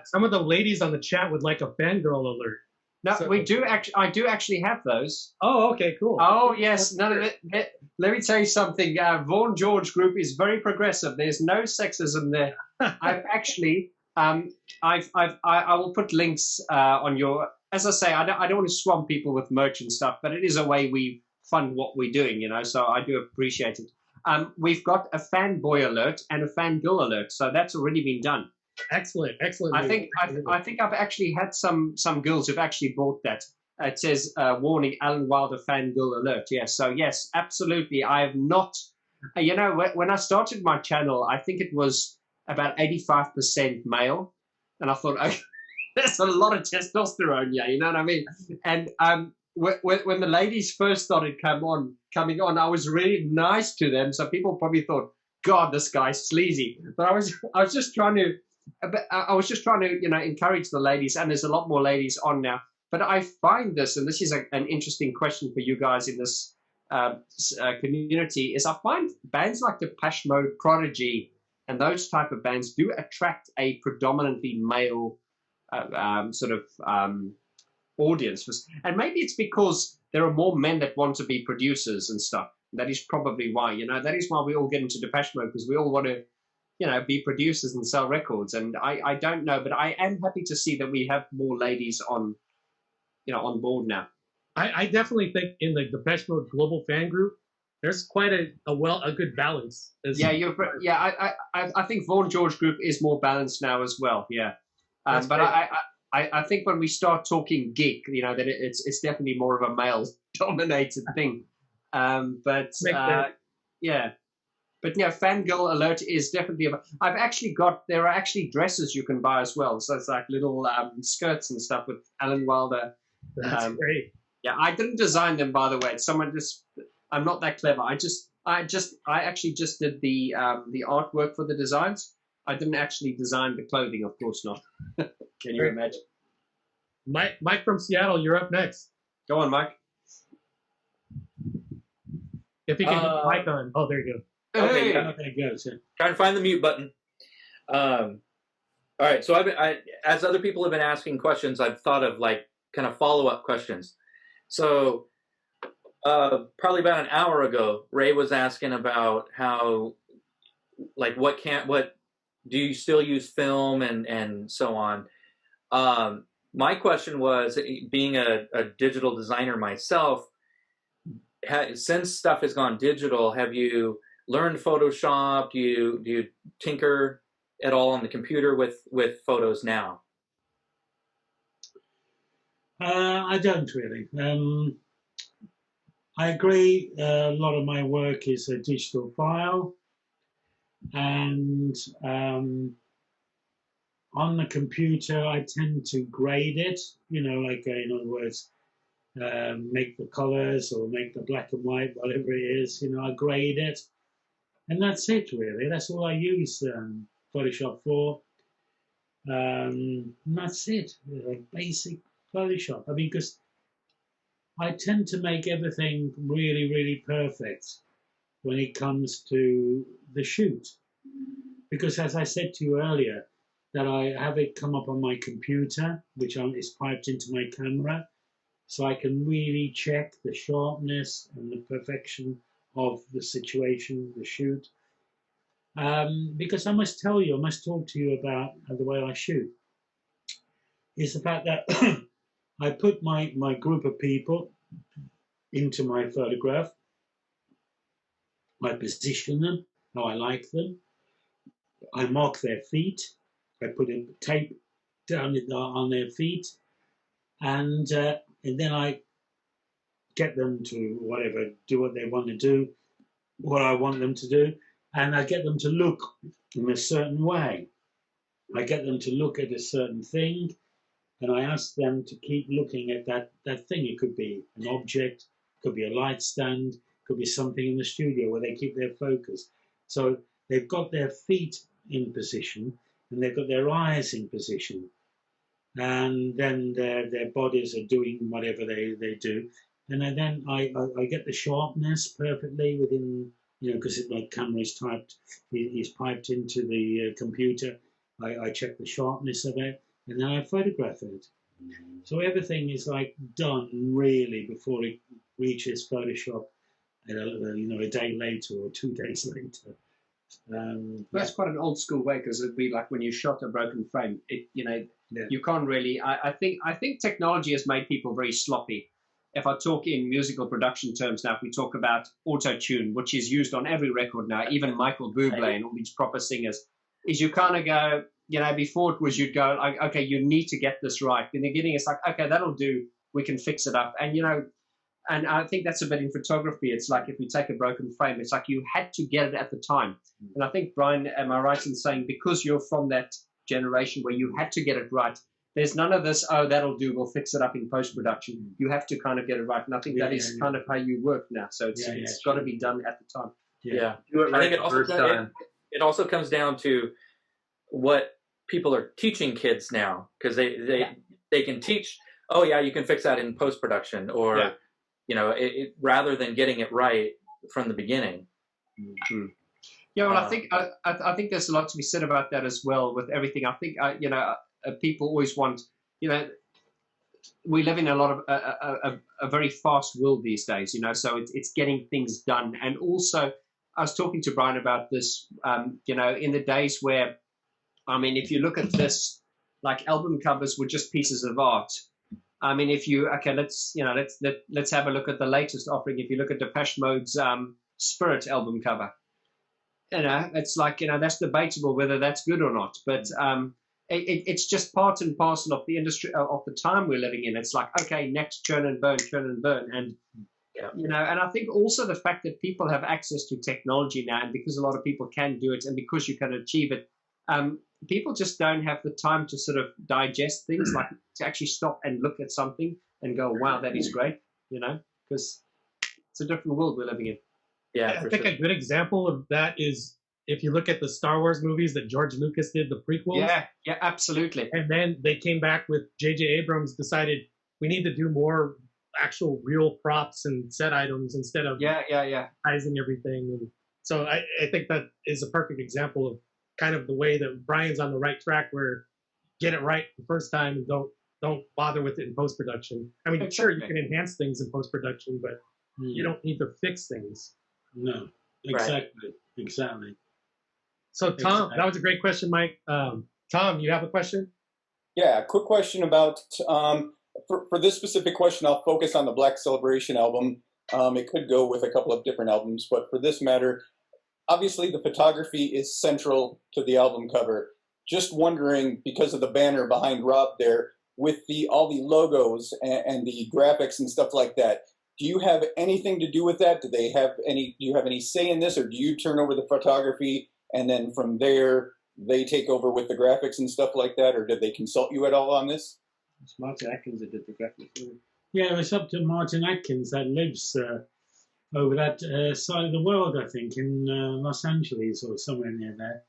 Some of the ladies on the chat would like a fangirl alert. No, we do actually. I do actually have those. Oh, okay, cool. Oh, yes. Let me tell you something. Vaughn George Group is very progressive. There's no sexism there. I've actually. I will put links on your. As I say, I don't want to swamp people with merch and stuff, but it is a way we fund what we're doing, So I do appreciate it. We've got a fanboy alert and a fangirl alert, so that's already been done. Excellent. I think I've actually had some girls who've actually bought that. It says warning: Alan Wilder fangirl alert. Yes, so yes, absolutely. I have not. When I started my channel, I think it was about 85% male, and I thought, oh, there's a lot of testosterone. Yeah, you know what I mean. And when the ladies first started coming on, I was really nice to them. So people probably thought, God, this guy's sleazy. But I was just trying to. I was just trying to, encourage the ladies, and there's a lot more ladies on now. But I find this, and this is an interesting question for you guys in this community, is I find bands like Depeche Mode, Prodigy, and those type of bands do attract a predominantly male audience. And maybe it's because there are more men that want to be producers and stuff. That is probably why, that is why we all get into Depeche Mode, because we all want to, be producers and sell records. And I don't know, but I am happy to see that we have more ladies on board now. I definitely think in the Depeche Mode global fan group, there's quite a good balance. I think Vaughn George Group is more balanced now as well. Yeah. But I think when we start talking geek, that it's definitely more of a male dominated thing. But fangirl alert is definitely. There are actually dresses you can buy as well. So it's like little skirts and stuff with Alan Wilder. That's great. Yeah, I didn't design them, by the way. I'm not that clever. I actually just did the artwork for the designs. I didn't actually design the clothing, of course not. Can you imagine? Mike from Seattle, you're up next. Go on, Mike. If you can get the mic on. Oh, there you go. Okay, Okay, good. Trying to find the mute button. All right, so as other people have been asking questions, I've thought of kind of follow-up questions. So probably about an hour ago, Ray was asking about how, what do you still use film and so on? My question was, being a digital designer myself, since stuff has gone digital, have you learned Photoshop? Do you tinker at all on the computer with photos now? I don't really. I agree. A lot of my work is a digital file, and on the computer, I tend to grade it. You know, like in other words, make the colors or make the black and white, whatever it is. You know, I grade it, and that's it really. That's all I use Photoshop for. And that's it. Basic Photoshop. I mean, because I tend to make everything really, really perfect when it comes to the shoot. Because as I said to you earlier, that I have it come up on my computer, which is piped into my camera, so I can really check the sharpness and the perfection of the situation, the shoot. Because I must tell you, I must talk to you about the way I shoot. It's the fact that I put my group of people into my photograph. I position them how I like them. I mark their feet. I put a tape down on their feet, and then I get them to whatever, do what they want to do, what I want them to do, and I get them to look in a certain way. I get them to look at a certain thing, and I ask them to keep looking at that thing. It could be an object, could be a light stand, could be something in the studio where they keep their focus. So they've got their feet in position, and they've got their eyes in position, and then their bodies are doing whatever they do. And then I get the sharpness perfectly within, you know, because my camera is piped into the computer. I check the sharpness of it, and then I photograph it. So everything is like done really before it reaches Photoshop, a day later or 2 days later. That's quite an old school way, because it'd be like when you shot a broken frame. You can't really. I think technology has made people very sloppy. If I talk in musical production terms now, if we talk about auto-tune, which is used on every record now, even Michael Bublé and all these proper singers, is you kind of go, before it was you'd go, like, okay, you need to get this right. In the beginning, it's like, okay, that'll do. We can fix it up. And, and I think that's a bit in photography. It's like if we take a broken frame, it's like you had to get it at the time. And I think, Brian, am I right in saying because you're from that generation where you had to get it right, there's none of this, oh, that'll do, we'll fix it up in post-production. You have to kind of get it right. And I think that is kind of how you work now. So it's got to be done at the time. Yeah. Do it right I think it also comes down to what people are teaching kids now, because they can teach, oh, yeah, you can fix that in post-production, or, rather than getting it right from the beginning. Mm-hmm. Yeah, well, I think there's a lot to be said about that as well with everything. I think, people always want, we live in a lot of a very fast world these days, so it's getting things done. And also, I was talking to Brian about this, in the days where, I mean, if you look at this, like album covers were just pieces of art. I mean, if you, okay, let's have a look at the latest offering. If you look at Depeche Mode's Spirit album cover, it's like, that's debatable whether that's good or not, but it's just part and parcel of the industry, of the time we're living in. It's like, okay, next churn and burn, and and I think also the fact that people have access to technology now, and because a lot of people can do it, and because you can achieve it, people just don't have the time to sort of digest things, like to actually stop and look at something and go, wow, that is great, because it's a different world we're living in. Yeah, I think a good example of that is if you look at the Star Wars movies that George Lucas did, the prequels. Yeah, absolutely. And then they came back with J.J. Abrams decided we need to do more actual real props and set items instead of sizing everything. And so I think that is a perfect example of kind of the way that Brian's on the right track, where get it right the first time and don't bother with it in post-production. I mean, sure, you can enhance things in post-production, but you don't need to fix things. No, exactly. So Tom, that was a great question, Mike. Tom, you have a question? Yeah, quick question about, for this specific question, I'll focus on the Black Celebration album. It could go with a couple of different albums, but for this matter, obviously the photography is central to the album cover. Just wondering, because of the banner behind Rob there, with all the logos and the graphics and stuff like that, do you have anything to do with that? Do you have any say in this, or do you turn over the photography and then from there they take over with the graphics and stuff like that, or did they consult you at all on this? It's Martin Atkins that did the graphics. Yeah, it's up to Martin Atkins that lives over that side of the world, I think, in Los Angeles or somewhere near there.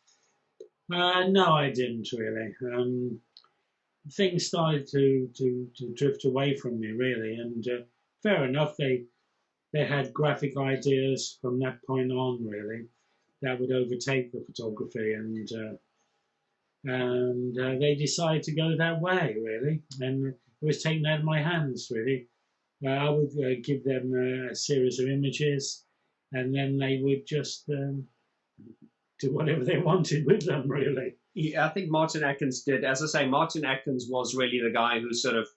No, I didn't really. Things started to drift away from me, really, and fair enough, they had graphic ideas from that point on, really, that would overtake the photography, and they decided to go that way, really, and it was taken out of my hands, really. I would give them a series of images, and then they would just do whatever they wanted with them, really. Yeah, I think Martin Atkins did. As I say, Martin Atkins was really the guy who sort of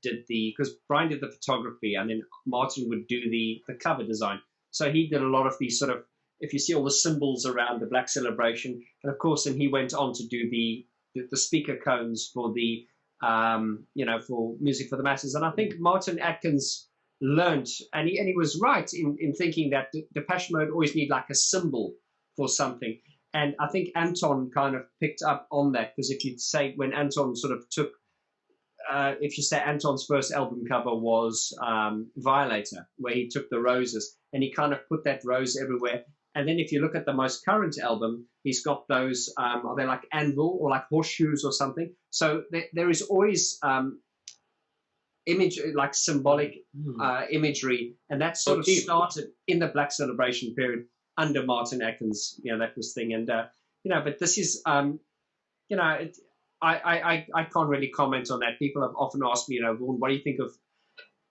did because Brian did the photography, and then Martin would do the cover design. So he did a lot of these sort of, if you see all the symbols around the Black Celebration, and of course, then he went on to do the speaker cones for the for Music for the Masses. And I think Martin Atkins learnt, and he was right in thinking that Depeche Mode always need like a symbol for something. And I think Anton kind of picked up on that, because if you say when Anton sort of took, if you say Anton's first album cover was Violator, where he took the roses and he kind of put that rose everywhere. And then if you look at the most current album, he's got those, are they like anvil or like horseshoes or something? So there is always image, like symbolic imagery. And that sort of started in the Black Celebration period under Martin Atkins, that was thing. And, but this is, I can't really comment on that. People have often asked me, Vaughn, what do you think of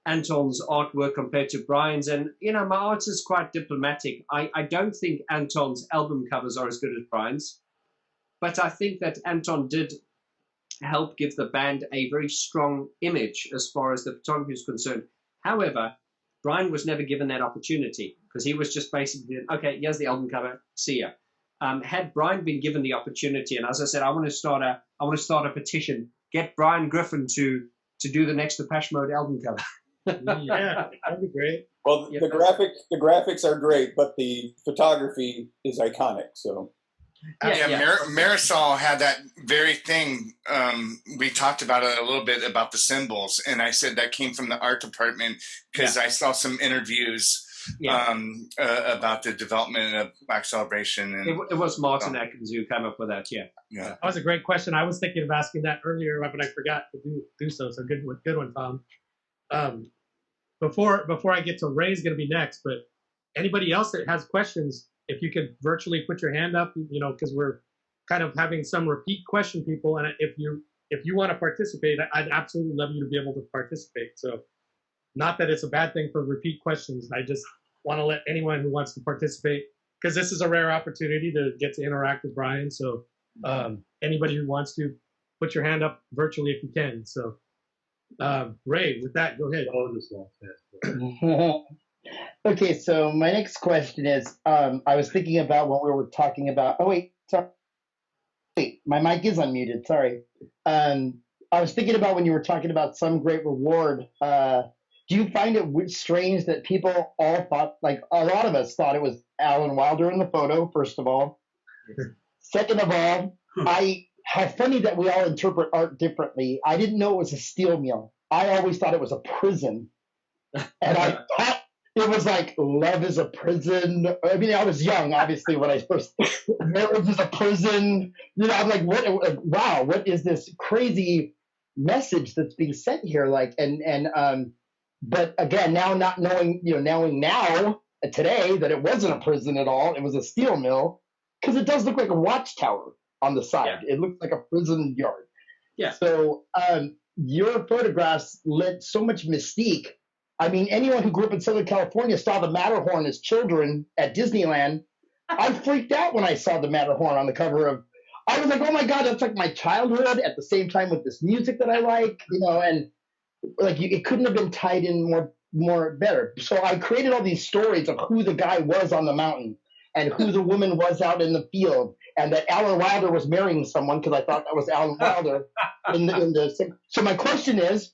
Anton's artwork compared to Brian's? And, my answer is quite diplomatic. I don't think Anton's album covers are as good as Brian's, but I think that Anton did help give the band a very strong image as far as the photography is concerned. However, Brian was never given that opportunity, because he was just basically, okay, here's the album cover, see ya. Had Brian been given the opportunity, and as I said, I want to start a petition, get Brian Griffin to do the next Depeche Mode album cover. Yeah, that'd be great. Well, the graphics are great, but the photography is iconic. So, Marisol had that very thing. We talked about it a little bit about the symbols, and I said that came from the art department, because I saw some interviews about the development of Black Celebration. And it was Martin Atkins who came up with that. Yeah. That was a great question. I was thinking of asking that earlier, but I forgot to do so. So good one, Tom. Before I get to Ray's going to be next, but anybody else that has questions, if you could virtually put your hand up, because we're kind of having some repeat question people, and if you want to participate, I'd absolutely love you to be able to participate. So, not that it's a bad thing for repeat questions. I just want to let anyone who wants to participate, because this is a rare opportunity to get to interact with Brian. So, anybody who wants to, put your hand up virtually if you can. So, Ray, with that, go ahead. Okay, so my next question is, I was thinking about what we were talking about. Oh, wait, sorry. Wait, my mic is unmuted, sorry. I was thinking about when you were talking about Some Great Reward. Do you find it strange that people all thought, like a lot of us thought it was Alan Wilder in the photo, first of all? Second of all, how funny that we all interpret art differently. I didn't know it was a steel mill. I always thought it was a prison. And I thought it was like, love is a prison. I mean, I was young, obviously, when I first, marriage is a prison. I'm like, wow, what is this crazy message that's being sent here? But again, now not knowing, knowing now, today, that it wasn't a prison at all, it was a steel mill, because it does look like a watchtower on the side. Yeah. It looks like a prison yard. Yeah. So your photographs lent so much mystique. I mean, anyone who grew up in Southern California saw the Matterhorn as children at Disneyland. I freaked out when I saw the Matterhorn on the cover of. I was like, oh my God, that's like my childhood. At the same time with this music that I like, and like it couldn't have been tied in more better. So I created all these stories of who the guy was on the mountain and who the woman was out in the field, and that Alan Wilder was marrying someone because I thought that was Alan Wilder. So my question is,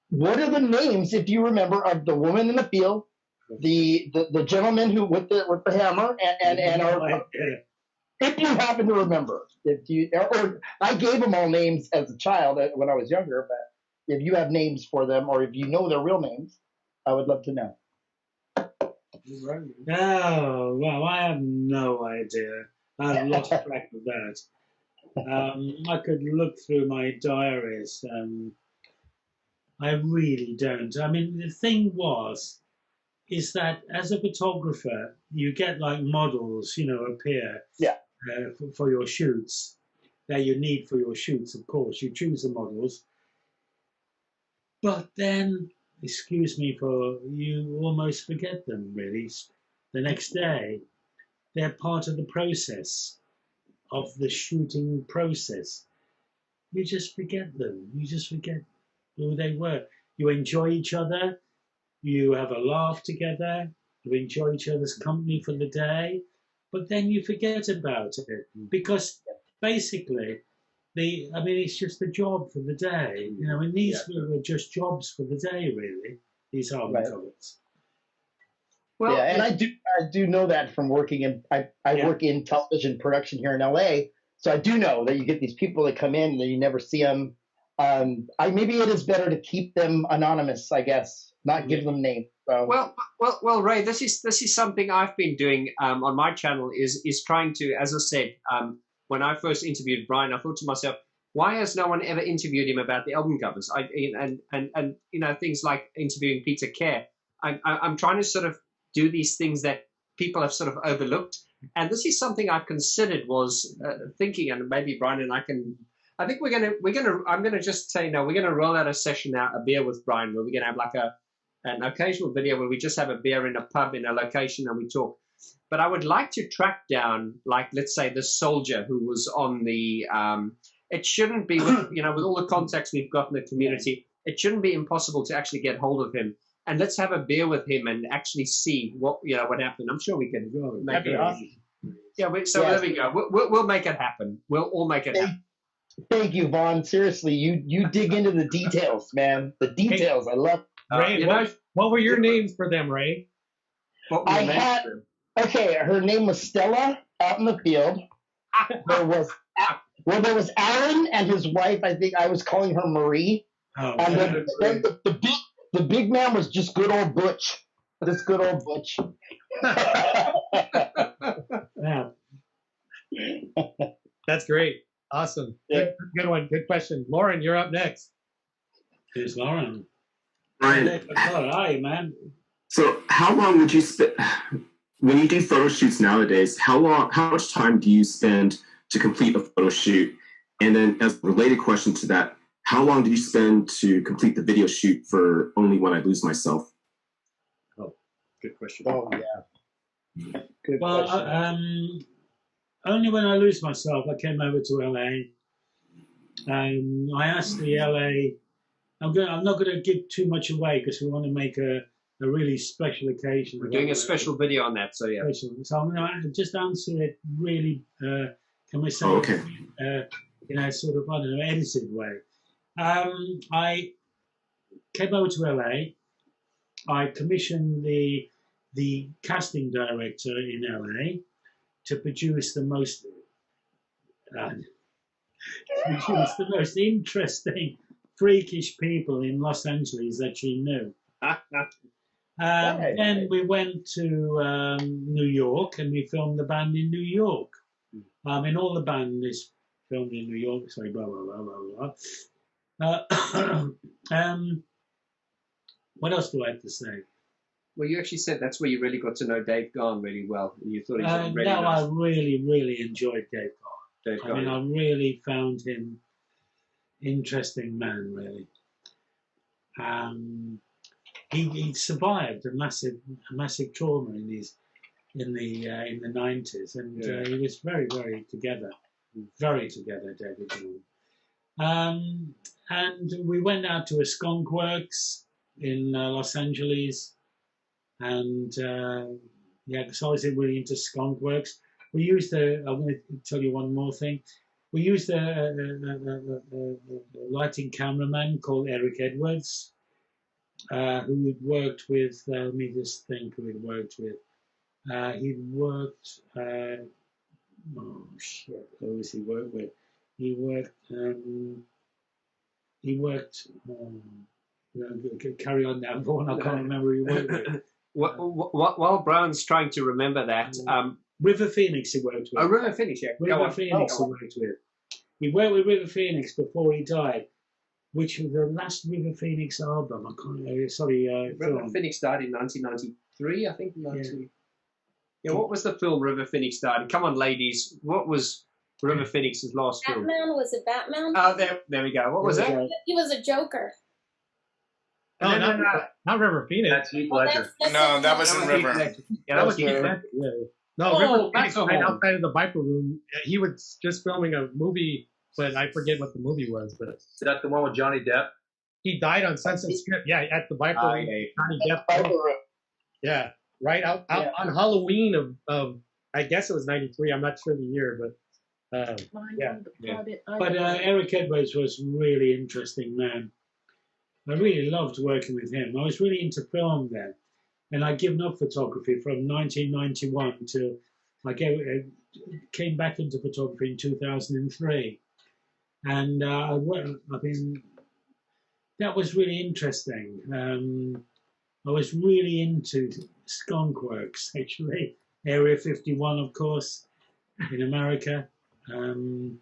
what are the names, if you remember, of the woman in the field, the gentleman who with the hammer, and our, if you happen to remember, or I gave them all names as a child when I was younger, but if you have names for them or if you know their real names, I would love to know. Oh, well, I have no idea. I've lost track of that. I could look through my diaries. I really don't. I mean, the thing is that as a photographer, you get like models, appear for your shoots that you need for your shoots, of course. You choose the models. But then, excuse me, you almost forget them, really. The next day, they're part of the process, of the shooting process. You just forget them. You just forget who they were. You enjoy each other. You have a laugh together. You enjoy each other's company for the day. But then you forget about it because basically, it's just a job for the day. And these were just jobs for the day, really, these album covers. Well, and I do know that from working in I work in television production here in LA, so I do know that you get these people that come in and you never see them. Maybe it is better to keep them anonymous, I guess, not give them names. So. Well, Ray, this is something I've been doing on my channel is trying to, as I said, when I first interviewed Brian, I thought to myself, why has no one ever interviewed him about the album covers? And things like interviewing Peter Kerr. I'm trying to sort of do these things that people have sort of overlooked, and this is something I've considered was thinking, and maybe Brian and I can. I think I'm gonna just say no. We're gonna roll out a session now, a beer with Brian, where we're gonna have like an occasional video where we just have a beer in a pub in a location and we talk. But I would like to track down, like, let's say, the soldier who was on the. It shouldn't be, with all the contacts we've got in the community, it shouldn't be impossible to actually get hold of him. And let's have a beer with him and actually see what happened. I'm sure we can make it happen. Yeah, there we go. We'll make it happen. We'll all make it happen. Thank you, Vaughn. Seriously, you dig into the details, man. The details, I love. Ray, what were your names for them, Ray? Her name was Stella out in the field. There was Alan and his wife. I think I was calling her Marie. Oh, and then the big man was just good old Butch. This good old Butch. Yeah. That's great. Awesome. Yeah. Good one. Good question. Lauren, you're up next. Who's Lauren? Brian. Hi, man. So how long would you spend, when you do photo shoots nowadays, how much time do you spend to complete a photo shoot? And then as a related question to that, how long do you spend to complete the video shoot for Only When I Lose Myself? Oh, good question. Oh, yeah. Good question. Only When I Lose Myself, I came over to LA. I asked the LA, I'm not going to give too much away because we want to make a really special occasion. We're doing a special video on that, so yeah. So I'm going to just answer it really, can we say, in a sort of, I don't know, edited way. I came over to LA. I commissioned the casting director in LA to produce the most interesting, freakish people in Los Angeles that she knew. Then we went to New York and we filmed the band in New York. All the band is filmed in New York. Sorry, blah blah blah blah blah. What else do I have to say? Well, you actually said that's where you really got to know Dave Gahan really well, and you thought he was really nice. I really enjoyed Dave Gahan. I really found him interesting man, really. He survived a massive trauma in in the 90s, and he was very, very together, David Vaughn. And we went out to a skunk works in Los Angeles, and because I was really into skunk works. We used I'm going to tell you one more thing. We used a lighting cameraman called Eric Edwards, who had worked with, let me just think who he'd worked with. He'd worked, who was he worked with? He worked, carry on now, Vaughn, I can't remember who he worked with. While Brian's trying to remember that, River Phoenix he worked with. Oh, River Phoenix, yeah. River Phoenix he worked with. He worked with River Phoenix before he died, which was the last River Phoenix album. I can't. Sorry, River Phoenix died in 1993, I think. Yeah. What was the film River Phoenix died in? Come on, ladies. What was River Phoenix's last film? Batman? Was it Batman? Oh, there we go. What was it? He was a Joker. Oh, not River Phoenix. That's Heath Ledger. No, that wasn't River. Yeah, that was Heath Ledger. Yeah. No, River Phoenix right outside of the Viper Room. He was just filming a movie, but I forget what the movie was. But is that the one with Johnny Depp? He died on Sunset Strip. Yeah, at the Viper Room. Johnny Depp. Yeah, right out on Halloween of I guess it was '93. I'm not sure the year, but yeah. But Eric Edwards was a really interesting man. I really loved working with him. I was really into film then. And I'd given up photography from 1991 till I came back into photography in 2003. And I mean, that was really interesting. I was really into skunk works, actually. Area 51, of course, in America. And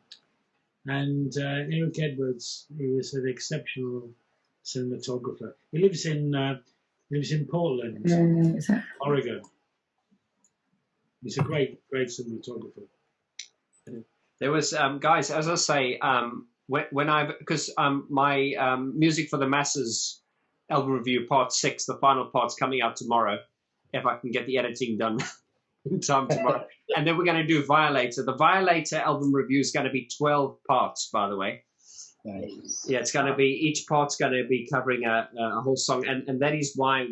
Eric Edwards, he was an exceptional cinematographer. He lives in Portland, Oregon. He's a great cinematographer. There was guys, as I say, because my Music for the Masses album review part 6, the final part's coming out tomorrow, if I can get the editing done in time tomorrow. And then we're going to do Violator. The Violator album review is going to be 12 parts, by the way. Nice. Yeah, it's going to be, each part's going to be covering a whole song, and that is why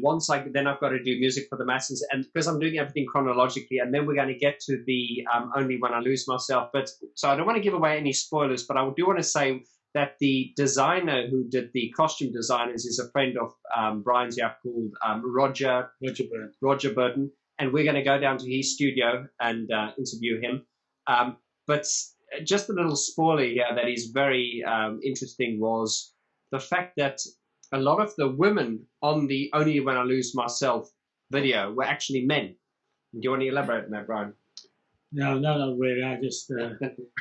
then I've got to do Music for the Masses, and because I'm doing everything chronologically, and then we're going to get to the Only When I Lose Myself. But so I don't want to give away any spoilers, but I do want to say that the designer who did the costume designers is a friend of Brian's called Roger Burton, and we're going to go down to his studio and interview him. But just a little spoiler here that is very interesting was the fact that a lot of the women on the Only When I Lose Myself video were actually men. Do you want to elaborate on that, Brian? No, not really. I just,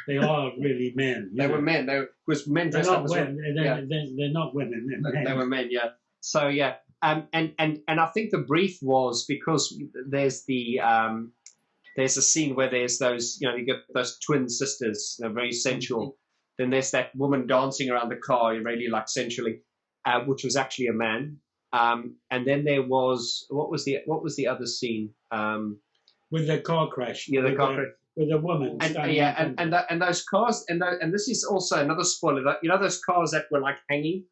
they are really men. They were men. Because men dressed up as women. They're not women. They're men. They were men, yeah. So, yeah. And I think the brief was because there's there's a scene where there's those, you get those twin sisters, they're very sensual. Then there's that woman dancing around the car, really like sensually, which was actually a man. And then there was, what was the other scene? With the car crash. Yeah, the car crash. With a woman. And those cars, and this is also another spoiler, those cars that were like hanging,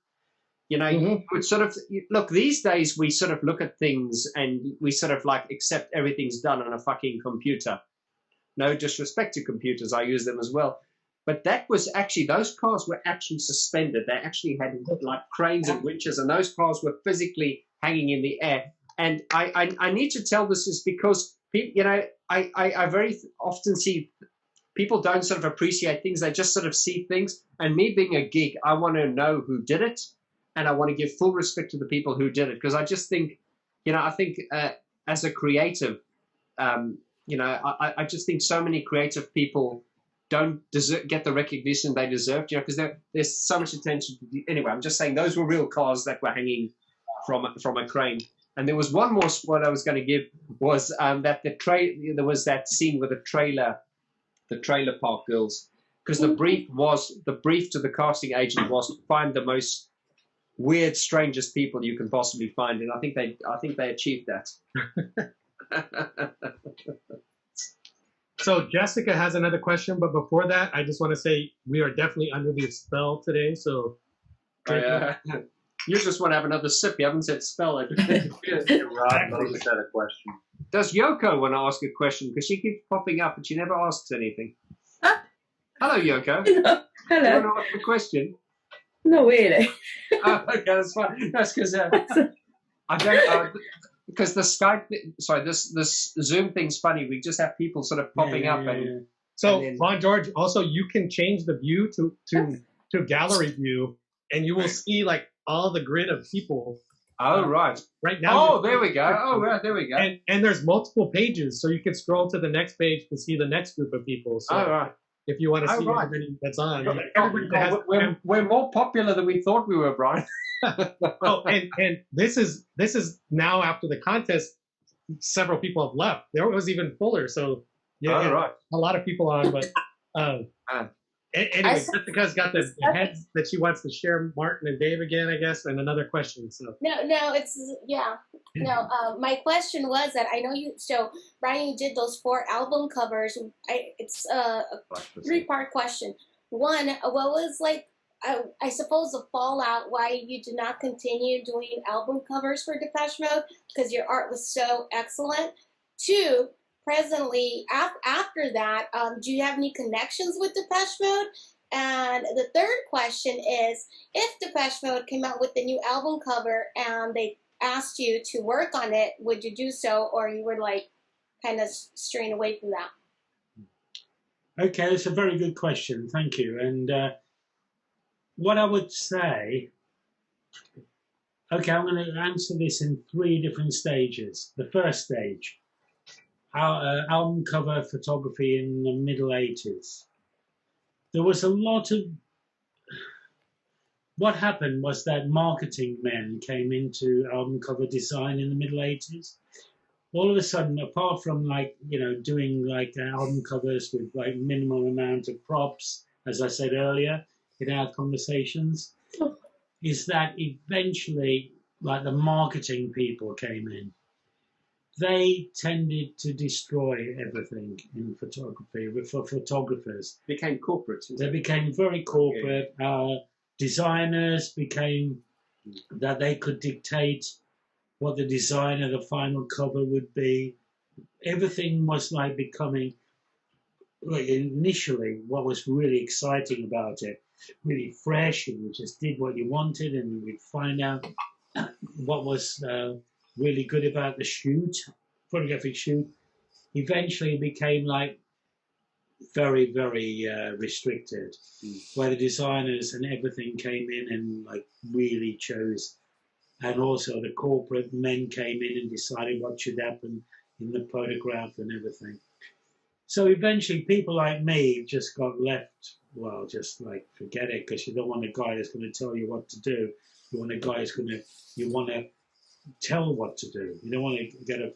you would sort of, look, these days we sort of look at things and we sort of like accept everything's done on a fucking computer. No disrespect to computers, I use them as well. But that was actually, those cars were actually suspended. They actually had like cranes and winches, and those cars were physically hanging in the air. And I need to tell this is because, I very often see people don't sort of appreciate things. They just sort of see things. And me being a geek, I want to know who did it. And I want to give full respect to the people who did it. Because I just think, I think as a creative, I just think so many creative people don't get the recognition they deserve, because there's so much attention. Anyway, I'm just saying those were real cars that were hanging from a crane. And there was one more spoiler I was going to give was that there was that scene with the trailer park girls, because the brief to the casting agent was to find the most weird, strangest people you can possibly find, and I think they achieved that. So Jessica has another question, but before that, I just want to say we are definitely under the spell today. So you just want to have another sip. You haven't said spell it. Rob Moses had a question. Does Yoko want to ask a question? Because she keeps popping up and she never asks anything. Hello, Yoko. Hello. You want to ask a question? No, really. Oh, okay, that's fine. That's because I don't. Because the Skype, sorry, this Zoom thing's funny. We just have people sort of popping up, and so and then, Vaughn George, also you can change the view to gallery view, and you will see like all the grid of people. Oh right. Right now. Oh, there we go. Oh right, there we go. And there's multiple pages, so you can scroll to the next page to see the next group of people. So oh right. If you want to Oh, see right. everybody that's on, We're more popular than we thought we were, Brian. Oh, and this is now after the contest, several people have left. There was even fuller, so yeah, right. a lot of people on. But anyway, Jessica's got the heads that she wants to share. Martin and Dave again, I guess, and another question. So No, it's yeah. No, my question was that I know you. So Brian, you did those 4 album covers. It's a 3-part question. One, what was like? I suppose the fallout why you did not continue doing album covers for Depeche Mode because your art was so excellent. 2, presently after that, do you have any connections with Depeche Mode? And the third question is, if Depeche Mode came out with a new album cover and they asked you to work on it, would you do so, or you were like kind of straying away from that? Okay, that's a very good question. Thank you. And what I would say, okay, I'm going to answer this in 3 different stages. The first stage, our album cover photography in the middle 80s. There was a lot of, what happened was that marketing men came into album cover design in the middle 80s. All of a sudden, apart from like, doing like album covers with like minimal amount of props, as I said earlier in our conversations, is that eventually like the marketing people came in. They tended to destroy everything in photography for photographers. Became corporate. They became very corporate. Designers became that they could dictate what the design of the final cover would be. Everything was like becoming, like initially, what was really exciting about it, really fresh, and you just did what you wanted, and you would find out what was really good about the shoot, photographic shoot. Eventually became like very, very restricted, where the designers and everything came in and like really chose, and also the corporate men came in and decided what should happen in the photograph and everything. So eventually people like me just got left, well, just like forget it, because you don't want a guy that's going to tell you what to do. You want a guy who's going to, you want to tell what to do. You don't want to get a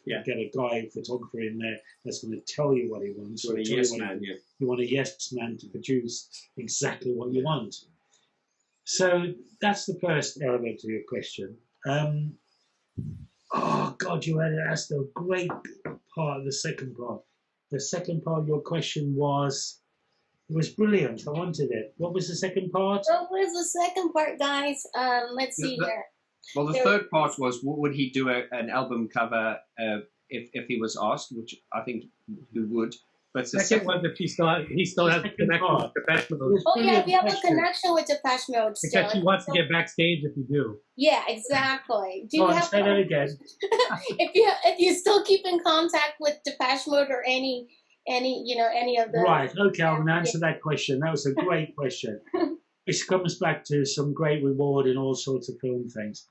guy photographer in there that's going to tell you what he wants. You want a yes man, yeah. You want a yes man to produce exactly what you want. So that's the first element to your question. Oh God, you had asked a great part of the second part. The second part of your question was, it was brilliant. I wanted it. What was the second part? What was the second part, guys? Let's see here. Well, the third part was, would he do an album cover if he was asked, which I think he would. But the second one, if he still has a connection with Depeche Mode. Oh yeah, if you have a connection with Depeche Mode still. Because he wants to get backstage if you do. Yeah, exactly. Do you have say that again? if you still keep in contact with Depeche Mode or any of the Right. Okay, I'm going to answer that question. That was a great question. This comes back to some great reward in all sorts of film things.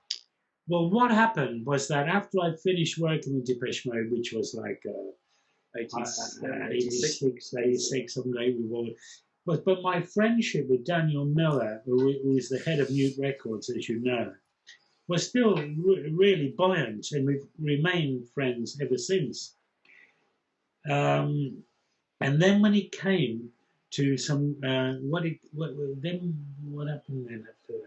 Well, what happened was that after I finished working with Depeche Mode, which was like 86, some great reward. But my friendship with Daniel Miller, who is the head of Mute Records, as you know, was still really buoyant, and we've remained friends ever since. And then when it came to some, what happened then after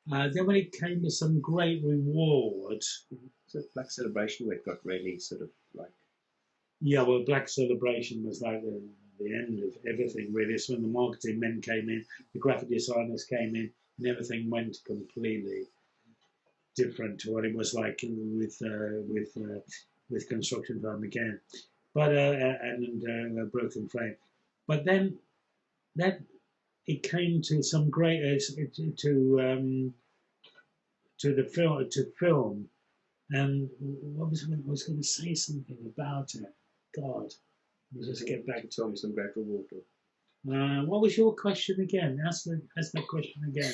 that? Then when it came to some great reward, So Black Celebration, we've got really sort of like. Yeah, well, Black Celebration was like the end of everything, really. It's when the marketing men came in, the graphic designers came in, and everything went completely different to what it was like with Construction Firm again, but and Broken Frame. But then that it came to some great to film, and I was going to say something about it. God, let's just get back. Tell me some gradual water. What was your question again? Ask that question again.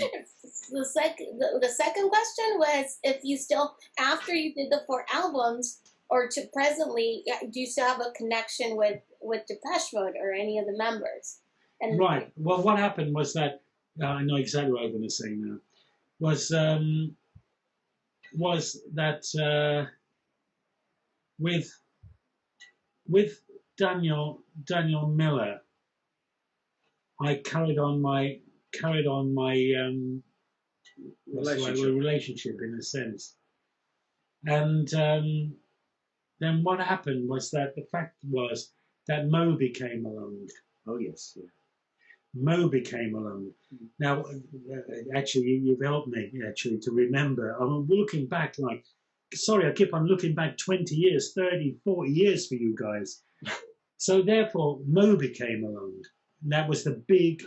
The second question was if you still, after you did the 4 albums, or to presently, do you still have a connection with Depeche Mode or any of the members? And right. Well, what happened was that I know exactly what I'm going to say now. Was that with Daniel Miller, I carried on my relationship in a sense, and then what happened was that the fact was that Moby came along. Oh yes, yeah. Moby came along. Now, actually, you've helped me actually to remember. I'm looking back like, sorry, I keep on looking back 20 years, 30, 40 years for you guys. So therefore, Moby came along. That was the big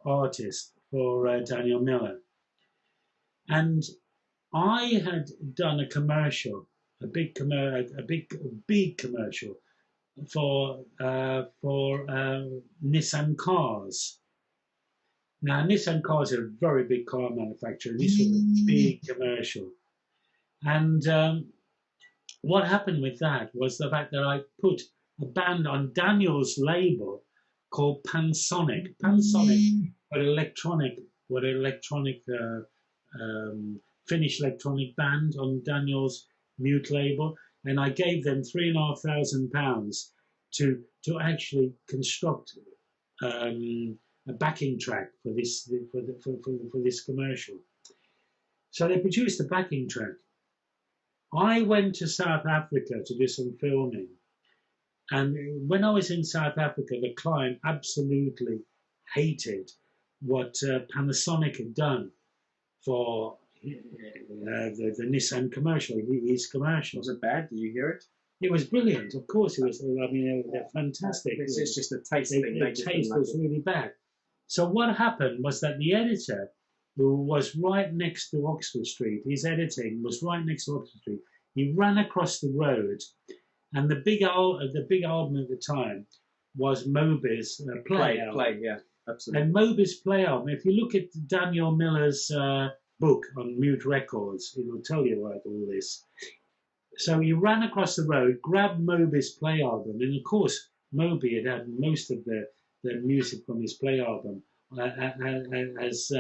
artist for Daniel Miller. And I had done a commercial, a big commercial for Nissan cars. Now, Nissan cars are a very big car manufacturer. This was a big commercial. And what happened with that was the fact that I put a band on Daniel's label called Pansonic. Pansonic were electronic Finnish electronic band on Daniel's Mute label, and I gave them £3,500 to actually construct a backing track for this commercial. So they produced a backing track. I went to South Africa to do some filming. And when I was in South Africa, the client absolutely hated what Panasonic had done for the Nissan commercial, his commercial. Was it bad? Did you hear it? It was brilliant. Of course it was. I mean, they're fantastic. It's just a taste thing. The taste was really bad. So what happened was that the editor, who was right next to Oxford Street, his editing was right next to Oxford Street, he ran across the road. And the big album at the time was Moby's Play album. Play, yeah, absolutely. And Moby's Play album, if you look at Daniel Miller's book on Mute Records, it will tell you about all this. So he ran across the road, grabbed Moby's Play album, and of course Moby had most of the music from his Play album as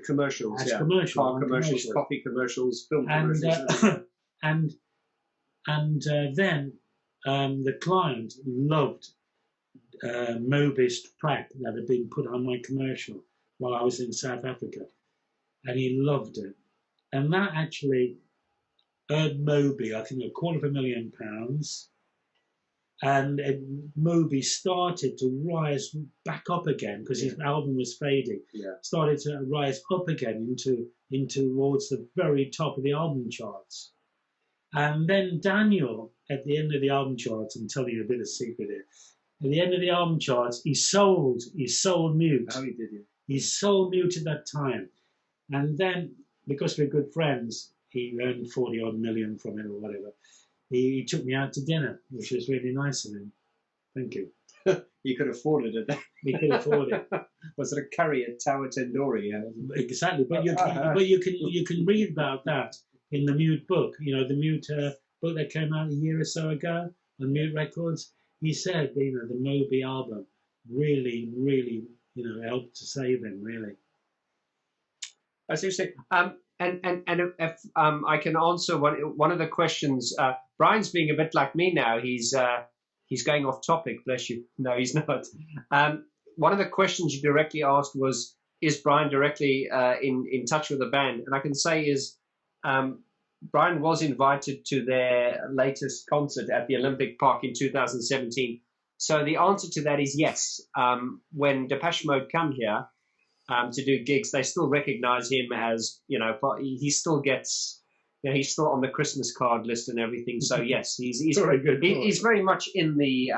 commercials, as yeah. commercials, car commercials, coffee commercials, film commercials, and then the client loved Moby's track that had been put on my commercial while I was in South Africa, and he loved it. And that actually earned Moby, I think, £250,000. And Moby started to rise back up again because his album was fading. Yeah. Started to rise up again towards the very top of the album charts. And then Daniel, at the end of the album charts, I'm telling you a bit of secret here. At the end of the album charts, he sold Mute. Oh, he did, yeah. He sold Mute at that time. And then, because we're good friends, he earned 40-odd million from it or whatever. He took me out to dinner, which was really nice of him. Thank you. You could afford it. He could afford it. Was it a curry at Tower Tendori? Yeah. Exactly, but you can read about that in the Mute book. You know, the Mute book that came out a year or so ago on Mute Records. He said, the Moby album really, helped to save him. Really. That's interesting. And if I can answer one of the questions, Brian's being a bit like me now. He's going off topic. Bless you. No, he's not. One of the questions you directly asked was, is Brian directly in touch with the band? And I can say is Brian was invited to their latest concert at the Olympic Park in 2017. So the answer to that is yes. When Depeche Mode come here to do gigs, they still recognize him as, he still gets, he's still on the Christmas card list and everything. So yes, he's very good. He's very much in the.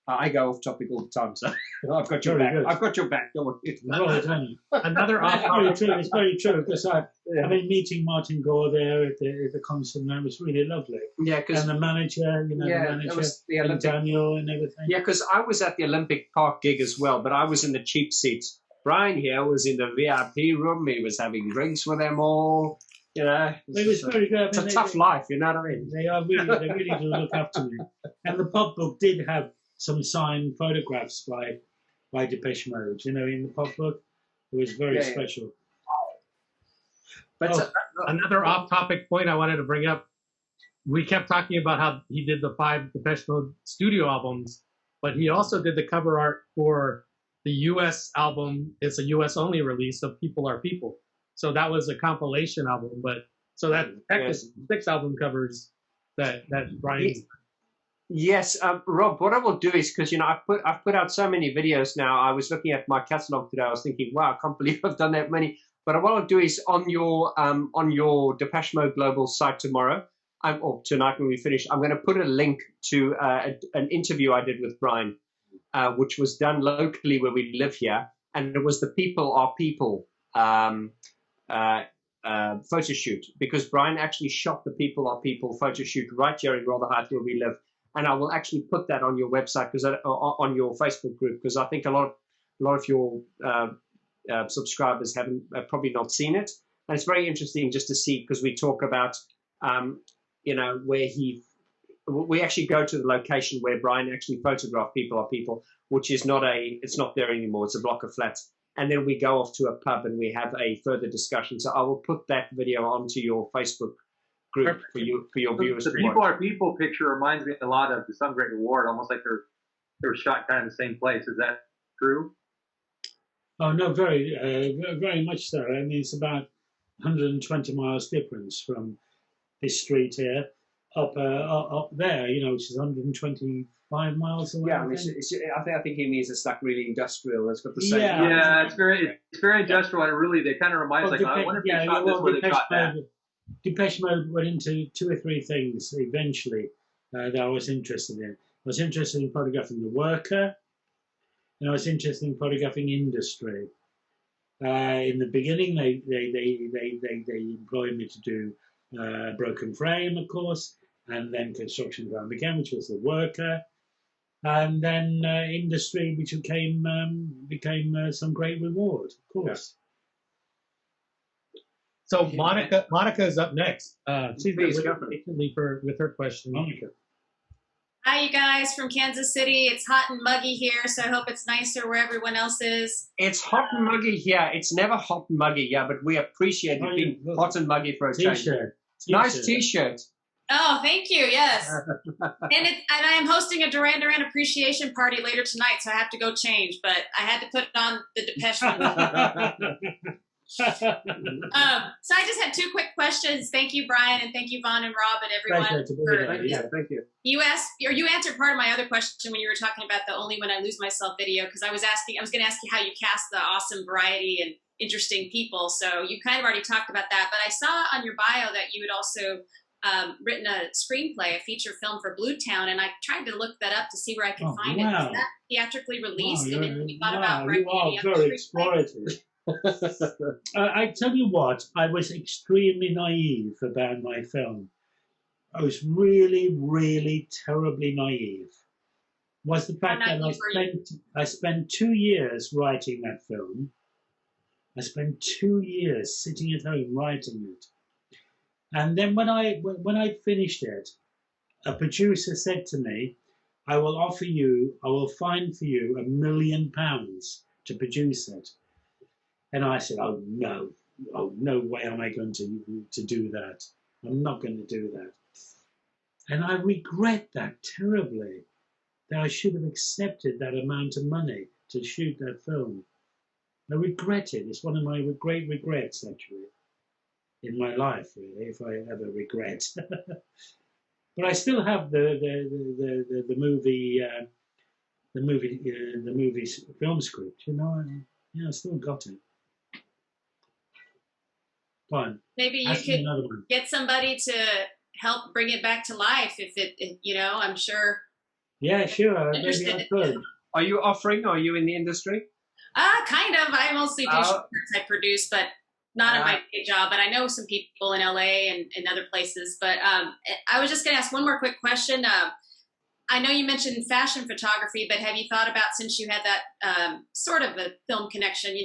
I go off topic all the time, so I've got your back. I've got your back. Don't worry. Another It's very true because I've been meeting Martin Gore there at the concert, and that was really lovely. Yeah, and the manager, the manager, and Daniel and everything. Yeah, because I was at the Olympic Park gig as well, but I was in the cheap seats. Brian here was in the VIP room. He was having drinks with them all. It was very good. It's a tough life, you know what I mean? They really do look after me. And the pop book did have some signed photographs by Depeche Mode, in the pop book. It was very special. But another off-topic point I wanted to bring up, we kept talking about how he did the 5 Depeche Mode studio albums, but he also did the cover art for the U.S. album. It's a U.S.-only release of People Are People. So that was a compilation album, so that technically 6 album covers that Brian. Yes, Rob. What I will do is because I've put out so many videos now. I was looking at my catalog today. I was thinking, wow, I can't believe I've done that many. But what I'll do is on your Depeche Mode Global site tomorrow, or tonight when we finish, I'm going to put a link to an interview I did with Brian, which was done locally where we live here, and it was the People Are People photo shoot, because Brian actually shot the People Are People photo shoot right here in Rotherhithe where we live. And I will actually put that on your website on your Facebook group, because I think a lot of your subscribers haven't probably not seen it. And it's very interesting just to see, because we talk about where we actually go to the location where Brian actually photographed People Are People, which is it's not there anymore. It's a block of flats. And then we go off to a pub and we have a further discussion. So I will put that video onto your Facebook group for your viewers. The People Are People picture reminds me a lot of the Some Great Reward, almost like they were shot kind of in the same place. Is that true? Oh no, very much so. I mean, it's about 120 miles difference from this street here up there, which is 125 miles away. Yeah, I think he means it's like really industrial. It's got the same. Yeah, it's very industrial, and really they kind of reminds I wonder if they shot this where they shot that. Depeche Mode went into 2 or 3 things eventually that I was interested in. I was interested in photographing the worker, and I was interested in photographing industry. In the beginning, they employed me to do broken frame, of course, and then construction ground again, which was the worker, and then industry, which became Some Great Reward, of course. Yeah. So Monica is up next. She's been waiting with her question. Monica. Hi, you guys from Kansas City. It's hot and muggy here, so I hope it's nicer where everyone else is. It's hot and muggy here. It's never hot and muggy here, but we appreciate it being hot and muggy for a change. T-shirt. Nice T-shirt. Oh, thank you. Yes. and I am hosting a Duran Duran appreciation party later tonight, so I have to go change, but I had to put on the Depeche one. So I just had 2 quick questions. Thank you, Brian, and thank you, Vaughn and Rob, and everyone. Thank you. You answered part of my other question when you were talking about the Only When I Lose Myself video, because I was going to ask you how you cast the awesome variety and interesting people. So you kind of already talked about that, but I saw on your bio that you had also written a screenplay, a feature film for Bluetown, and I tried to look that up to see where I could find it. Is that theatrically released? And then you thought about writing any other very explorative. I tell you what, I was extremely naive about my film. I was really, really terribly naive. Was the fact that I spent 2 years writing that film. I spent 2 years sitting at home writing it. And then when I finished it, a producer said to me, I will find for you £1 million to produce it. And I said, oh no way am I going to do that. I'm not going to do that. And I regret that terribly, that I should have accepted that amount of money to shoot that film. I regret it. It's one of my great regrets, actually. in my life, really, if I ever regret. But I still have the movie the movie's film script. You know, I still got it. Fine. Maybe you could get somebody to help bring it back to life if I'm sure. Yeah, sure. Maybe I could. Are you offering? Or are you in the industry? Kind of. I mostly do shorts. I produce, but not in my day job. But I know some people in LA and in other places. But I was just going to ask one more quick question. I know you mentioned fashion photography, but have you thought about, since you had that sort of a film connection,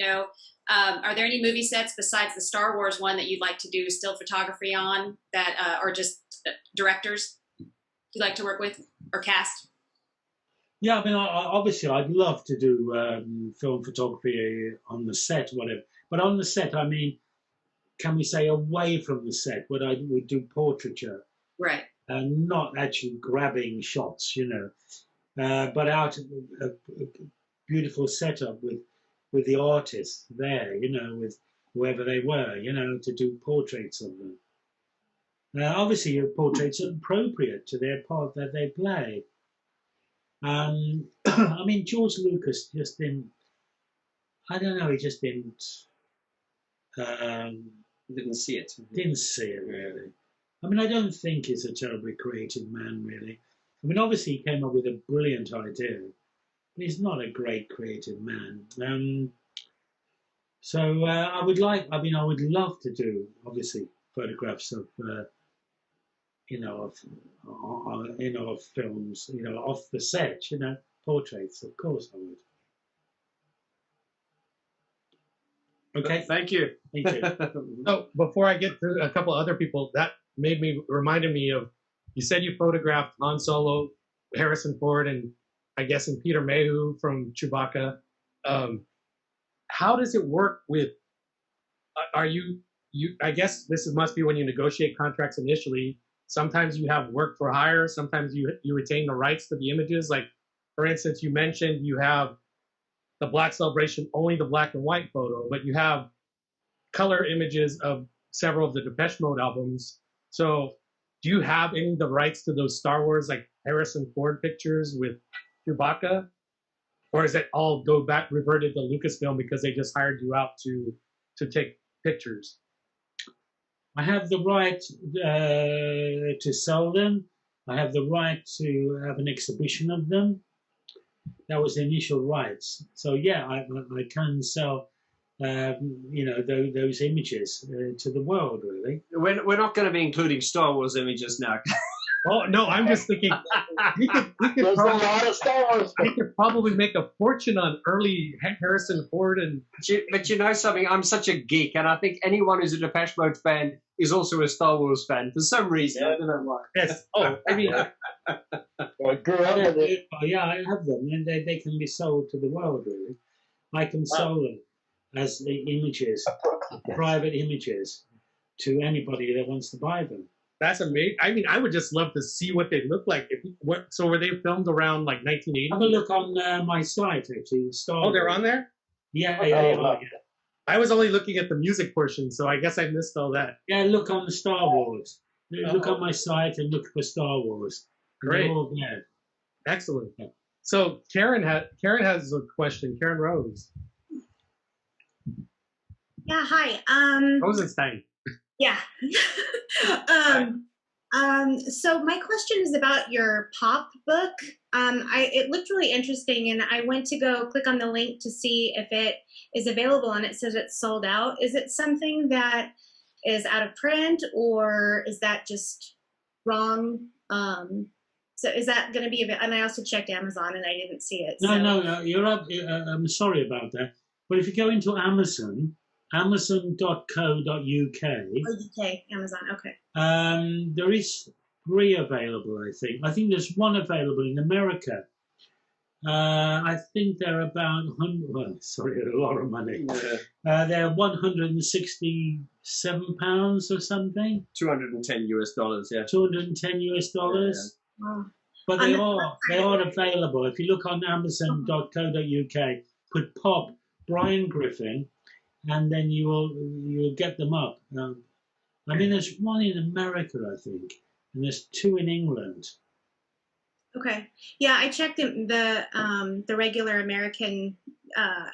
are there any movie sets besides the Star Wars one that you'd like to do still photography on, that, or just directors you'd like to work with or cast? Yeah, I mean, obviously, I'd love to do film photography on the set, whatever. But on the set, I mean, can we say away from the set? Would do portraiture, right? And not actually grabbing shots, but out a beautiful setup with the artists there, with whoever they were, to do portraits of them. Obviously, your portraits are appropriate to their part that they play. I mean, George Lucas just didn't. I don't know. He just didn't. Didn't see it. Didn't see it really. I mean, I don't think he's a terribly creative man, really. I mean, obviously, he came up with a brilliant idea, but he's not a great creative man. So I would love to do, obviously, photographs of, of films, off the set, portraits. Of course, I would. Okay. Thank you. Thank you. So before I get to a couple other people, that reminded me of, you said you photographed Han Solo, Harrison Ford, and I guess and Peter Mayhew from Chewbacca. How does it work with? Are you? I guess must be when you negotiate contracts initially. Sometimes you have work for hire. Sometimes you retain the rights to the images. Like, for instance, you mentioned you have the Black Celebration, only the black and white photo, but you have color images of several of the Depeche Mode albums. So do you have any of the rights to those Star Wars, like Harrison Ford pictures with Chewbacca? Or is it all reverted to Lucasfilm because they just hired you out to take pictures? I have the right to sell them. I have the right to have an exhibition of them. That was the initial rights. So yeah, I can sell, those images to the world. Really, we're not going to be including Star Wars images now. Oh no, I'm just thinking we could There's a lot of Star Wars. We could probably make a fortune on early Harrison Ford and. But you know something? I'm such a geek, and I think anyone who's a Depeche Mode fan is also a Star Wars fan for some reason. I don't know why. Yes. Oh, I mean. I grew up with it. Yeah, I have them, and they can be sold to the world. Really, I can sell them as images, private images, to anybody that wants to buy them. That's amazing. I mean, I would just love to see what they look like. So were they filmed around like 1980? Have a look on my site, actually. Oh, they're on there? Yeah, yeah. I was only looking at the music portion, so I guess I missed all that. Yeah, look on the Star Wars. Look on my site and look for Star Wars. Great. Yeah. Excellent. So Karen has a question. Karen Rose. Yeah, hi. Rosenstein. Yeah. So my question is about your pop book. It looked really interesting, and I went to go click on the link to see if it is available, and it says it's sold out. Is it something that is out of print, or is that just wrong? So is that going to be? And I also checked Amazon, and I didn't see it. No, you're up. I'm sorry about that. But if you go into Amazon. Amazon.co.uk. Okay, Amazon, okay. There is 3 available, I think. I think there's 1 available in America. I think they're about a lot of money. Yeah. They're £167 or something. $210 US, yeah. $210 US. Wow. But they are available. If you look on Amazon.co.uk, put pop Brian Griffin, and then you'll get them up. I mean, there's one in America, I think, and there's 2 in England. Okay. Yeah, I checked the regular American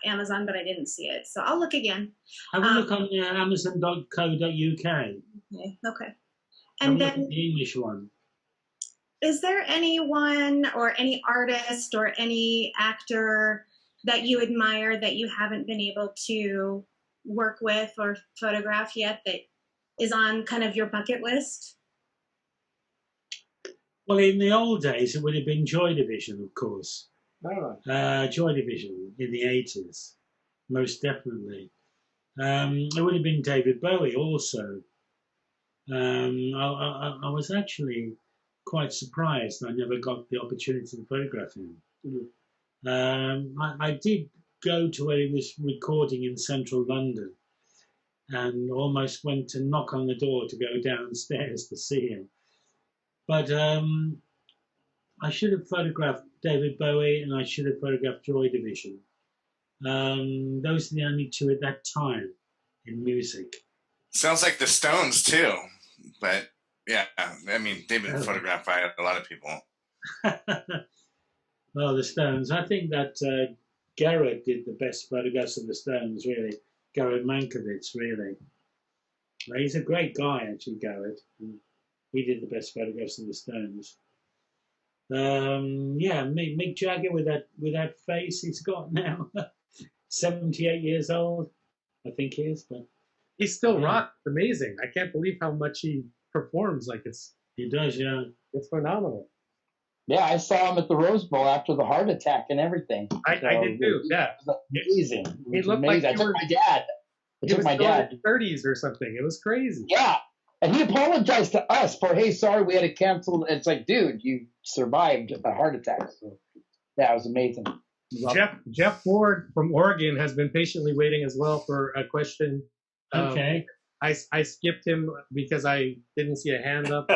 Amazon, but I didn't see it. So I'll look again. Have a look on Amazon.co.uk. Okay. Have a And look then, at the English one. is there anyone or any artist or any actor that you admire that you haven't been able to work with or photograph yet that is on kind of your bucket list? Well, in the old days, it would have been Joy Division, of course. All right. Joy Division in the 80s, most definitely. It would have been David Bowie also. I was actually quite surprised I never got the opportunity to photograph him. I did go to where he was recording in central London and almost went to knock on the door to go downstairs to see him. But I should have photographed David Bowie and I should have photographed Joy Division. Those are the only 2 at that time in music. Sounds like the Stones too, but yeah, I mean they've been photographed by a lot of people. Well, the Stones. I think that Garrett did the best photographs of the Stones, really. Garrett Mankiewicz, really. Well, he's a great guy, actually, Garrett. He did the best photographs of the Stones. Yeah, Mick Jagger with that face he's got now, 78 years old, I think he is. But he's still rock. Amazing. I can't believe how much he performs. Like he does, yeah. It's phenomenal. Yeah, I saw him at the Rose Bowl after the heart attack and everything. I did too. Yeah, it was amazing. He looked like I took my dad. I took my dad. In his 30s or something. It was crazy. Yeah, and he apologized to us for, hey, sorry, we had to cancel. It's like, dude, you survived a heart attack. So, yeah, it was amazing. Jeff Ford from Oregon has been patiently waiting as well for a question. Okay. I skipped him because I didn't see a hand up.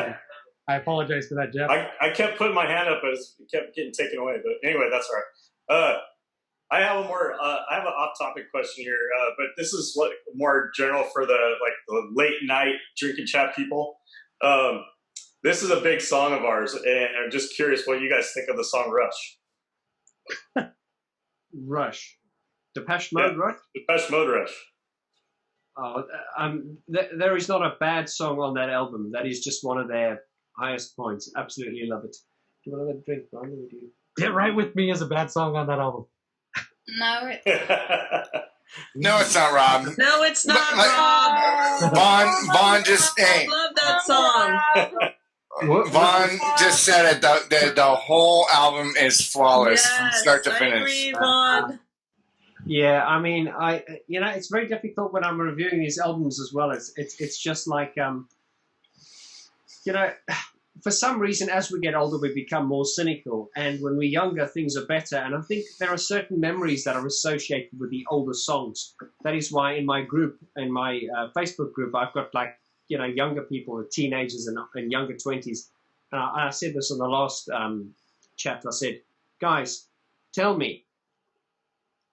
I apologize for that, Jeff. I kept putting my hand up as it kept getting taken away, but anyway, that's all right. I have an off-topic question here, but this is more general for the late night drinking chat people. This is a big song of ours, and I'm just curious what you guys think of the song Rush. Rush. Depeche Mode Rush? Depeche Mode Rush. Oh, there is not a bad song on that album. That is just one of their highest points. Absolutely love it. Do you want another drink, Brian? Or do you? Get Right With Me is a bad song on that album. No, it's not, Rob. No, it's not, Rob. Vaughn just I love that song. Vaughn just said it. The whole album is flawless from start to finish. I agree, Vaughn. Yeah, I mean, it's very difficult when I'm reviewing these albums as well. It's just like, for some reason, as we get older, we become more cynical. And when we're younger, things are better. And I think there are certain memories that are associated with the older songs. That is why in my group, in my Facebook group, I've got younger people, teenagers and younger 20s. And I said this on the last chat. I said, guys, tell me,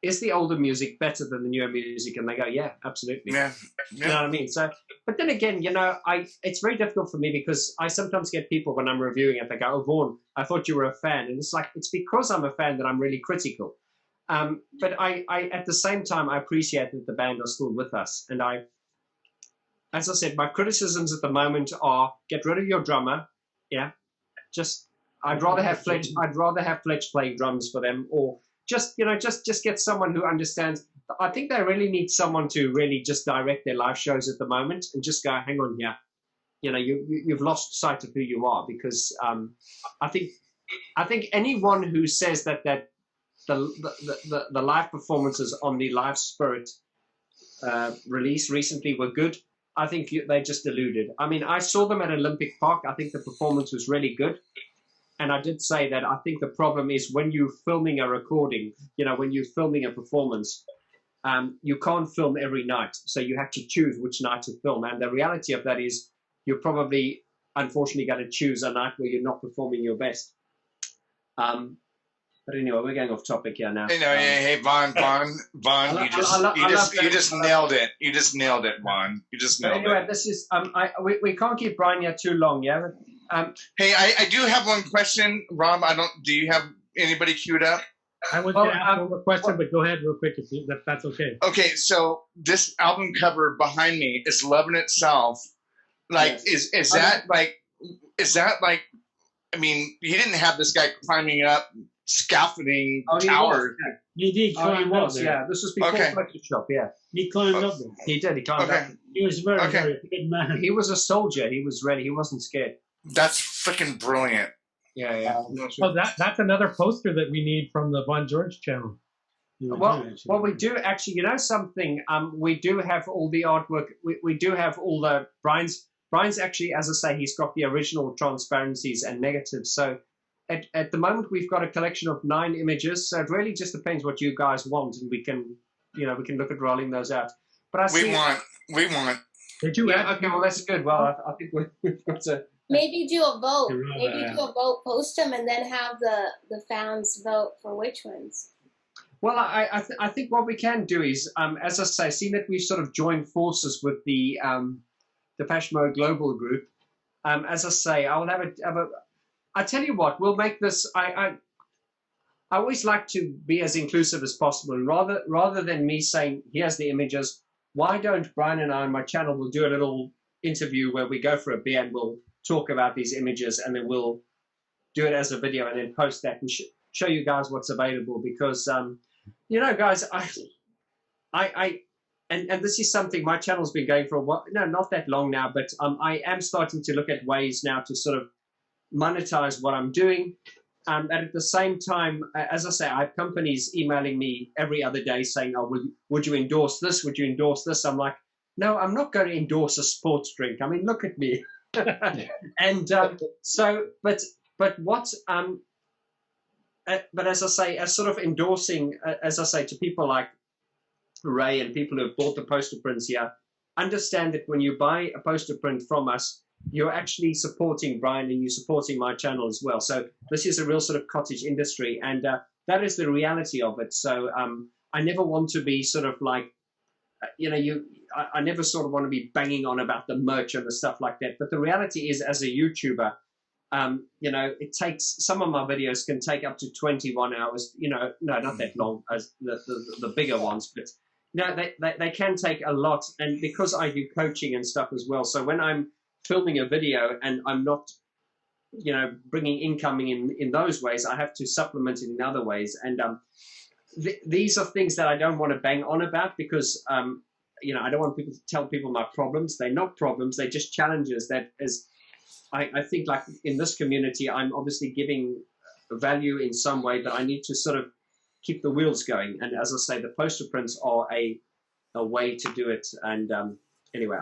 is the older music better than the newer music? And they go, yeah, absolutely. Yeah. You know what I mean? So, but then again, it's very difficult for me because I sometimes get people when I'm reviewing it, they go, oh, Vaughn, I thought you were a fan. And it's like, it's because I'm a fan that I'm really critical. But I at the same time, I appreciate that the band are still with us. And as I said, my criticisms at the moment are get rid of your drummer. Yeah. I'd rather have Fletch playing drums for them, or just get someone who understands. I think they really need someone to really just direct their live shows at the moment and just go, hang on here. You've lost sight of who you are, because I think anyone who says that the live performances on the Live Spirit release recently were good, I think they just deluded. I mean, I saw them at Olympic Park. I think the performance was really good. And I did say that I think the problem is when you're filming a recording, when you're filming a performance, you can't film every night. So you have to choose which night to film. And the reality of that is you're probably, unfortunately, going to choose a night where you're not performing your best. But anyway, we're going off topic here now. Hey, Vaughn, you just nailed it. You just nailed it, Vaughn. You just nailed anyway, it. This is we can't keep Brian here too long, yeah. Hey, I do have one question, Rob. Do you have anybody queued up? I was going to ask one more question, but go ahead real quick if that's okay. Okay, so this album cover behind me is Loving Itself. Like, yes. is that like? I mean, you didn't have this guy climbing up scaffolding towers. He did climb up there. Yeah, this was before Photoshop. Yeah, he climbed up there. He did. He climbed up. He was very good man. He was a soldier. He was ready. He wasn't scared. That's freaking brilliant. Yeah. Oh, that's another poster that we need from the Vaughn George channel. Well, we do actually. You know something? We do have all the artwork. We do have all the Brian's actually, as I say, he's got the original transparencies and negatives. So at the moment, we've got a collection of 9 images. So it really just depends what you guys want, and we can look at rolling those out. But we want. Did you? Yeah. Okay. Well, that's good. Well, I think we've got to. Maybe do a vote. Post them, and then have the fans vote for which ones. Well, I think what we can do is, as I say, seeing that we've sort of joined forces with the Depeche Mode Global Group, as I say, I will have a. I tell you what, we'll make this. I always like to be as inclusive as possible, and rather than me saying here's the images, why don't Brian and I on my channel will do a little interview where we go for a beer and we'll talk about these images, and then we'll do it as a video and then post that and show you guys what's available. Because guys, and this is something my channel's been going for a while. No, not that long now, but I am starting to look at ways now to sort of monetize what I'm doing. And at the same time, as I say, I have companies emailing me every other day saying, "Oh, would you endorse this? Would you endorse this?" I'm like, no, I'm not going to endorse a sports drink. I mean, look at me. And but as I say, as sort of endorsing, as I say to people like Ray and people who have bought the poster prints here, understand that when you buy a poster print from us, you're actually supporting Brian and you're supporting my channel as well. So this is a real sort of cottage industry, and that is the reality of it. So I never want to be sort of like, I never sort of want to be banging on about the merch and the stuff like that. But the reality is, as a YouTuber, it takes, some of my videos can take up to 21 hours, no, not that long as the bigger ones, but they can take a lot. And because I do coaching and stuff as well, so when I'm filming a video and I'm not, bringing income in those ways, I have to supplement it in other ways. And these are things that I don't want to bang on about because, I don't want people to tell people my problems. They're not problems. They're just challenges that is, I think like in this community, I'm obviously giving value in some way, but I need to sort of keep the wheels going. And as I say, the poster prints are a way to do it. And anyway,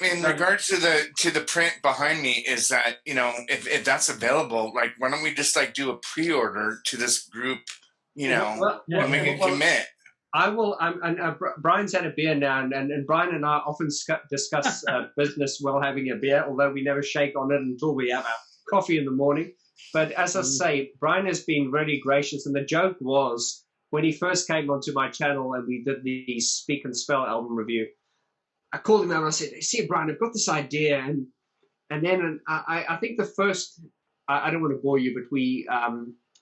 in regards to the print behind me, is that if that's available, like why don't we just like do a pre-order to this group, and we can commit. I will. Brian's had a beer now, and Brian and I often discuss business while having a beer, although we never shake on it until we have our coffee in the morning. But as I say, Brian has been really gracious, and the joke was when he first came onto my channel and we did the Speak and Spell album review, I called him out and I said, "See, Brian, I've got this idea," and then I think the first, I don't want to bore you, but we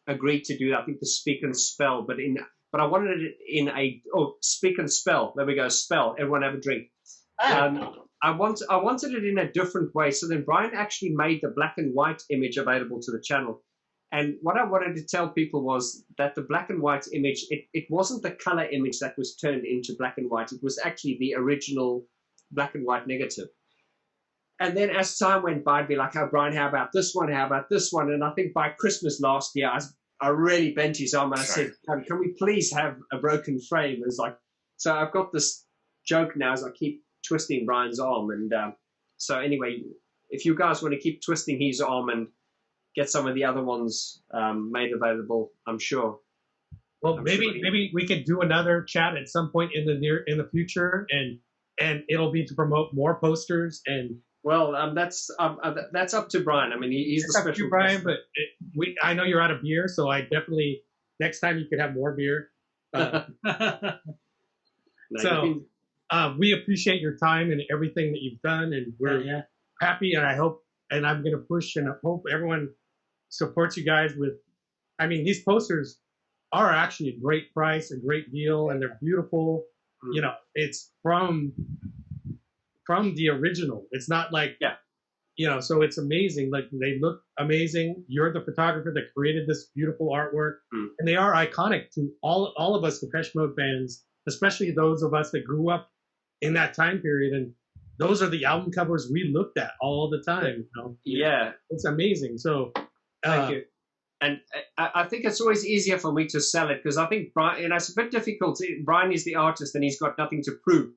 agreed to do, I think, the Speak and Spell, but I wanted it in Speak and Spell. There we go, spell. Everyone have a drink. I wanted it in a different way. So then Brian actually made the black and white image available to the channel. And what I wanted to tell people was that the black and white image, it wasn't the color image that was turned into black and white. It was actually the original black and white negative. And then as time went by, I'd be like, "Oh, Brian, how about this one? How about this one?" And I think by Christmas last year, I really bent his arm and I said, "Can we please have a broken frame?" It's like, so I've got this joke now as I keep twisting Brian's arm. And so anyway, if you guys want to keep twisting his arm and get some of the other ones made available, I'm sure. Well, maybe we could do another chat at some point in the future, and it'll be to promote more posters and Well, that's up to Brian. I mean, he's It's the up to special you, Brian, guest. but I know you're out of beer, so I definitely next time you could have more beer. So we appreciate your time and everything that you've done, and we're happy. And I hope, and I'm going to push and hope everyone supports you guys with. I mean, these posters are actually a great price, a great deal, and they're beautiful. You know, it's from the original. It's not like you know, so it's amazing. Like they look amazing. You're the photographer that created this beautiful artwork, and they are iconic to all of us Depeche Mode fans, especially those of us that grew up in that time period. And those are the album covers we looked at all the time. You know? Yeah, it's amazing. So thank you. And I think it's always easier for me to sell it because I think Brian, you know, it's a bit difficult. Brian is the artist and he's got nothing to prove.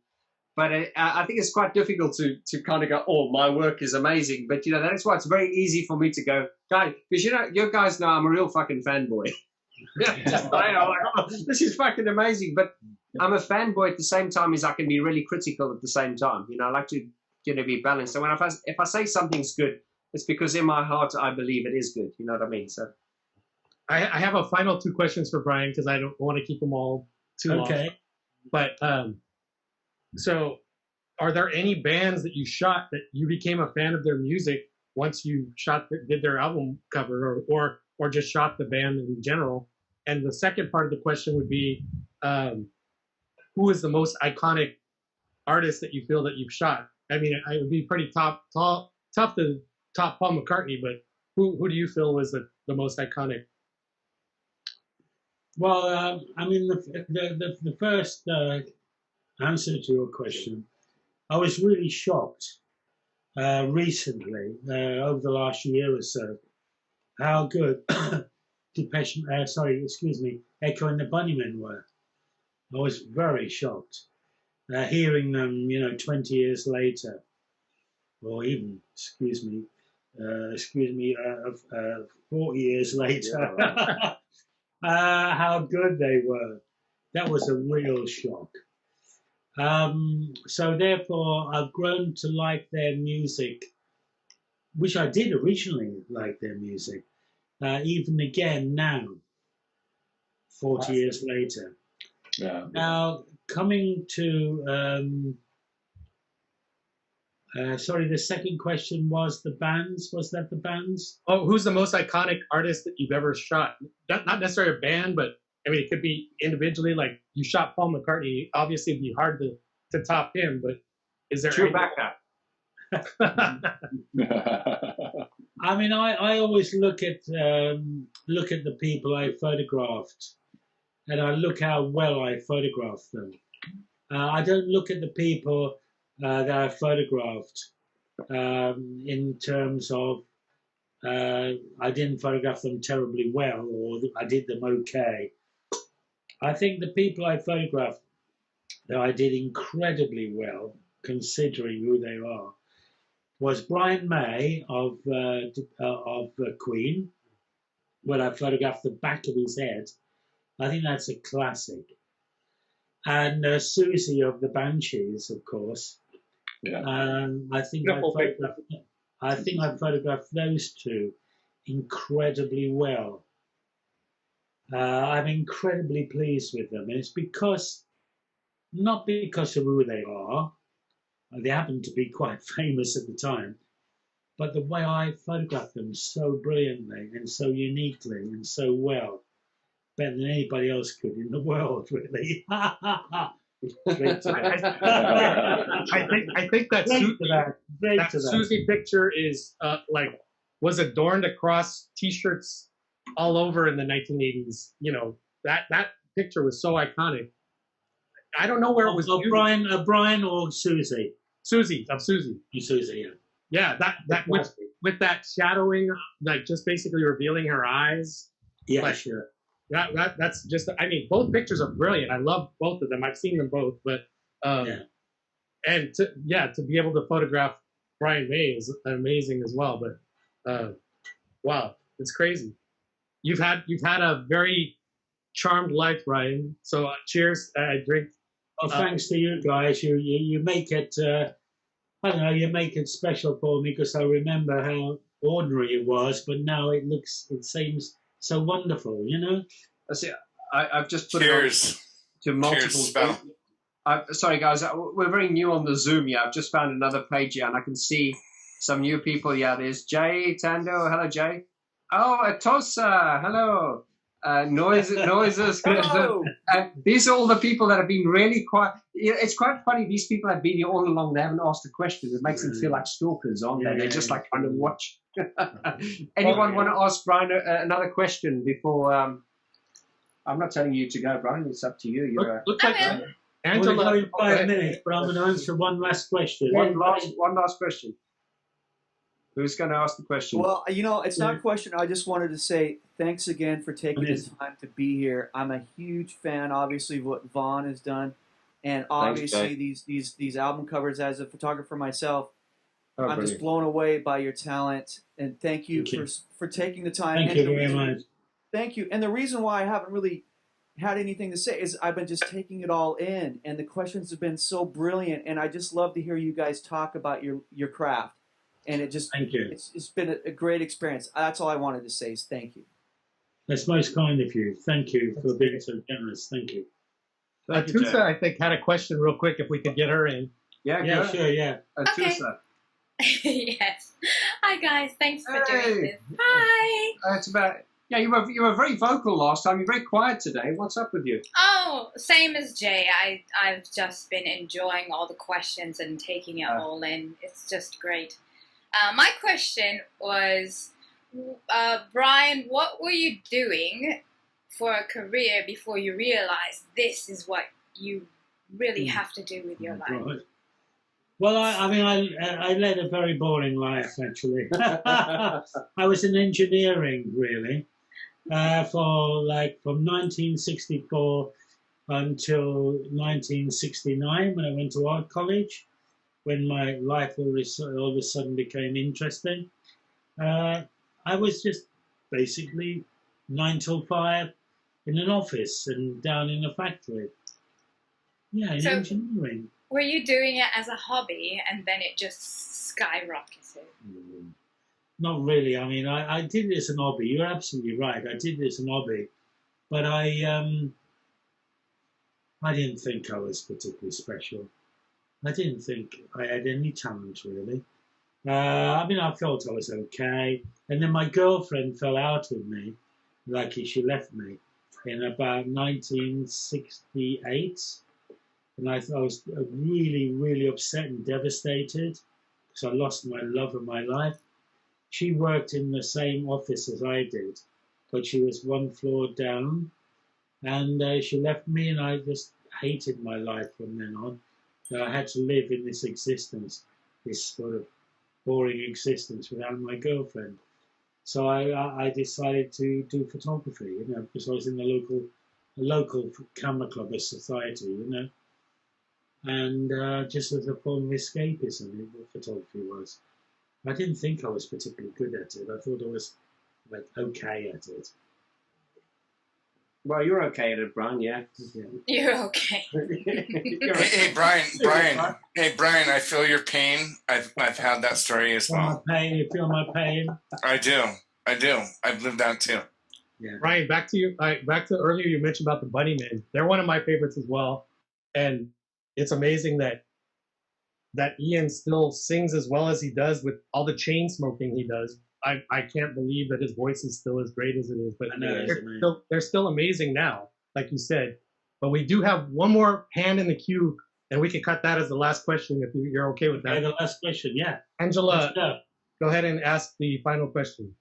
But I think it's quite difficult to kind of go, oh, my work is amazing. But, you know, that's why it's very easy for me to go, guys, because, you know, you guys know I'm a real fucking fanboy. Just, I'm like, oh, this is fucking amazing. But I'm a fanboy at the same time as I can be really critical at the same time. You know, I like to, you know, be balanced. So if I say something's good, it's because in my heart I believe it is good. You know what I mean? So I have a final 2 questions for Brian because I don't want to keep them all too long. Okay. But so, are there any bands that you shot that you became a fan of their music once you did their album cover, or just shot the band in general? And the second part of the question would be, who is the most iconic artist that you feel that you've shot? I mean, it would be pretty tough to top Paul McCartney, but who do you feel was the most iconic? Well, I mean, the first answer to your question, I was really shocked recently, over the last year or so, how good Depeche, Echo and the Bunnymen were. I was very shocked hearing them, you know, 20 years later, or even, 40 years later, how good they were. That was a real shock. So therefore, I've grown to like their music, which I did originally like their music, even again now, 40 years later. Yeah. Now, coming to, the second question was the bands. Was that the bands? Oh, who's the most iconic artist that you've ever shot? Not necessarily a band, but I mean, it could be individually. Like you shot Paul McCartney, obviously it'd be hard to top him. But is there Chewbacca? I mean, I always look at the people I photographed, and I look how well I photographed them. I don't look at the people that I photographed in terms of I didn't photograph them terribly well, or I did them okay. I think the people I photographed that I did incredibly well, considering who they are, was Brian May of Queen, when I photographed the back of his head. I think that's a classic. And Susie of the Banshees, of course. Yeah. I think I photographed those two incredibly well. I'm incredibly pleased with them, and it's not because of who they are. They happen to be quite famous at the time, but the way I photographed them so brilliantly and so uniquely and so well, better than anybody else could in the world, really. I think that Susie picture is was adorned across T-shirts all over in the 1980s. You know, that picture was so iconic. I don't know where it was. Brian or Susie? Susie, yeah. Yeah, that with that shadowing, like just basically revealing her eyes. Yeah, like, sure. That's just. I mean, both pictures are brilliant. I love both of them. I've seen them both, but and to be able to photograph Brian May is amazing as well. But wow, it's crazy. You've had a very charmed life, Ryan. So cheers. I drink. Oh, thanks to you guys. You make it. I don't know, you make it special for me because I remember how ordinary it was, but now it seems so wonderful, you know? That's it. I've just put Cheers. it on to multiple. Cheers, Spell. Sorry, guys, we're very new on the Zoom. Yeah, I've just found another page here, and I can see some new people. Yeah, there's Jay Tando. Hello, Jay. Oh, Atosa. Hello. Noises. Hello. These are all the people that have been really quiet. It's quite funny. These people have been here all along. They haven't asked a question. It makes them feel like stalkers, aren't they? They're just like trying to watch. Anyone want to ask Brian another question before? I'm not telling you to go, Brian. It's up to you. Looks like Angela. We'll go in 5 minutes, but I'm going to answer one last question. One last question. Who's going to ask the question? Well, it's not a question. I just wanted to say thanks again for taking the time to be here. I'm a huge fan, obviously, of what Vaughn has done, and obviously these album covers. As a photographer myself, I'm just blown away by your talent, and thank you. For taking the time. Thank you very much. Thank you. And the reason why I haven't really had anything to say is I've been just taking it all in, and the questions have been so brilliant, and I just love to hear you guys talk about your craft. And it just, thank you. It's been a great experience. That's all I wanted to say is thank you. That's most kind of you. Thank you for being so generous. Thank you. Atusa, I think, had a question real quick if we could get her in. Yeah, sure, yeah. Atusa. Yes. Hi, guys. Thanks for doing this. Hi. It's about... Yeah, you were very vocal last time. You're very quiet today. What's up with you? Oh, same as Jay. I've just been enjoying all the questions and taking it all in. It's just great. My question was, Brian, what were you doing for a career before you realized this is what you really have to do with your life? Right. Well, I led a very boring life, actually. I was in engineering, really, from 1964 until 1969 when I went to art college, when my life all of a sudden became interesting. I was just basically 9 till 5 in an office and down in a factory. Yeah, in engineering. Were you doing it as a hobby and then it just skyrocketed? Not really. I mean, I did it as an hobby. You're absolutely right. I did it as an hobby. But I didn't think I was particularly special. I didn't think I had any talent, really. I felt I was okay. And then my girlfriend fell out with me, she left me, in about 1968. And I was really, really upset and devastated because I lost my love of my life. She worked in the same office as I did, but she was 1 floor down. And she left me, and I just hated my life from then on. So I had to live in this existence, this sort of boring existence without my girlfriend. So I decided to do photography, because I was in the local camera club or society, and just as a form of escapism, what photography was. I didn't think I was particularly good at it. I thought I was okay at it. Well, you're okay at it, Brian. Yeah. You're okay. Hey, Brian. Hey, Brian. I feel your pain. I've had that story as well. My pain. You feel my pain. I do. I've lived that too. Yeah. Brian, back to you. Back to earlier, you mentioned about the Bunnymen. They're one of my favorites as well, and it's amazing that Ian still sings as well as he does with all the chain smoking he does. I can't believe that his voice is still as great as it is, but they're still amazing now, like you said. But we do have one more hand in the queue, and we can cut that as the last question if you're okay with that. Okay, the last question, yeah. Angela, go ahead and ask the final question.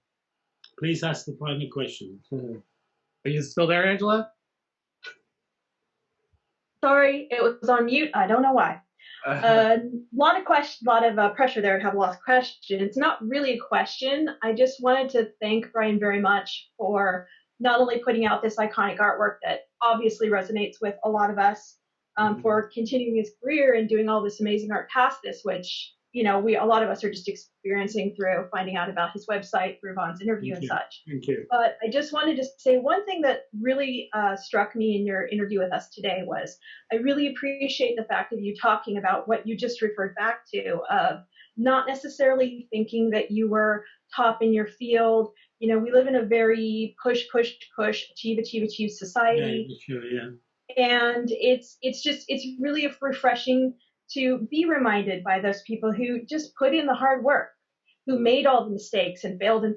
Please ask the final question. Are you still there, Angela? Sorry, it was on mute. I don't know why. Lot of pressure there to have a lot of questions. It's not really a question. I just wanted to thank Brian very much for not only putting out this iconic artwork that obviously resonates with a lot of us, for continuing his career and doing all this amazing art past this, which a lot of us are just experiencing through finding out about his website, through Vaughn's interview and such. Thank you. But I just wanted to say one thing that really struck me in your interview with us today was I really appreciate the fact of you talking about what you just referred back to, of not necessarily thinking that you were top in your field. We live in a very push, achieve society. Yeah, sure, yeah. And it's really refreshing to be reminded by those people who just put in the hard work, who made all the mistakes and failed and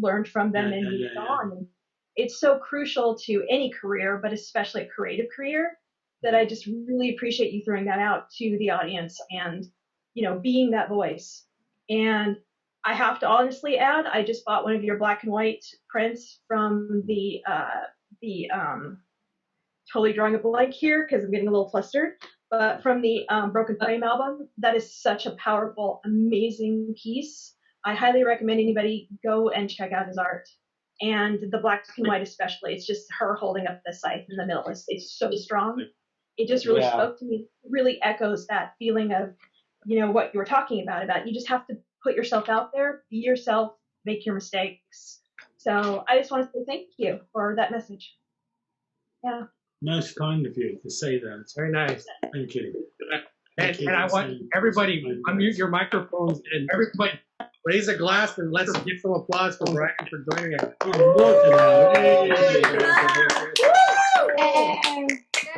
learned from them and moved on. And it's so crucial to any career, but especially a creative career, that I just really appreciate you throwing that out to the audience and, being that voice. And I have to honestly add, I just bought one of your black and white prints from the totally drawing a blank here because I'm getting a little flustered, but from the Broken Frame album. That is such a powerful, amazing piece. I highly recommend anybody go and check out his art. And the black and white especially, it's just her holding up the scythe in the middle. It's so strong. It just really spoke to me. It really echoes that feeling of, what you were talking about you just have to put yourself out there, be yourself, make your mistakes. So I just want to say thank you for that message. Yeah. Most kind of you to say that. It's very nice. Thank you. And I want everybody unmute your microphones and everybody raise a glass and let's give some applause for Brian for joining us.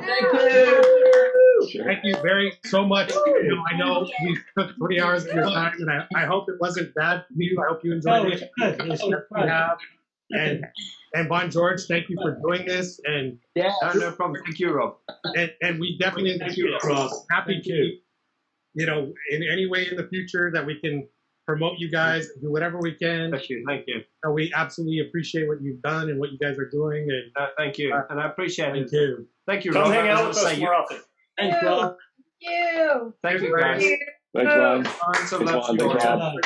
Thank you. Thank you so much. I know we took 3 hours of your time, and I hope it wasn't bad for you. I hope you enjoyed it. And Vaughn George, thank you for doing this. And no problem. Thank you, Rob. And we definitely happy to, in any way in the future that we can promote you guys, do whatever we can. Thank you. We absolutely appreciate what you've done and what you guys are doing. And thank you. And I appreciate it. You. Thank you, Come Rob. hang out with us more often. Thank you. Thank you, guys. Thanks, Ron. Thanks a lot. Thanks, Ron.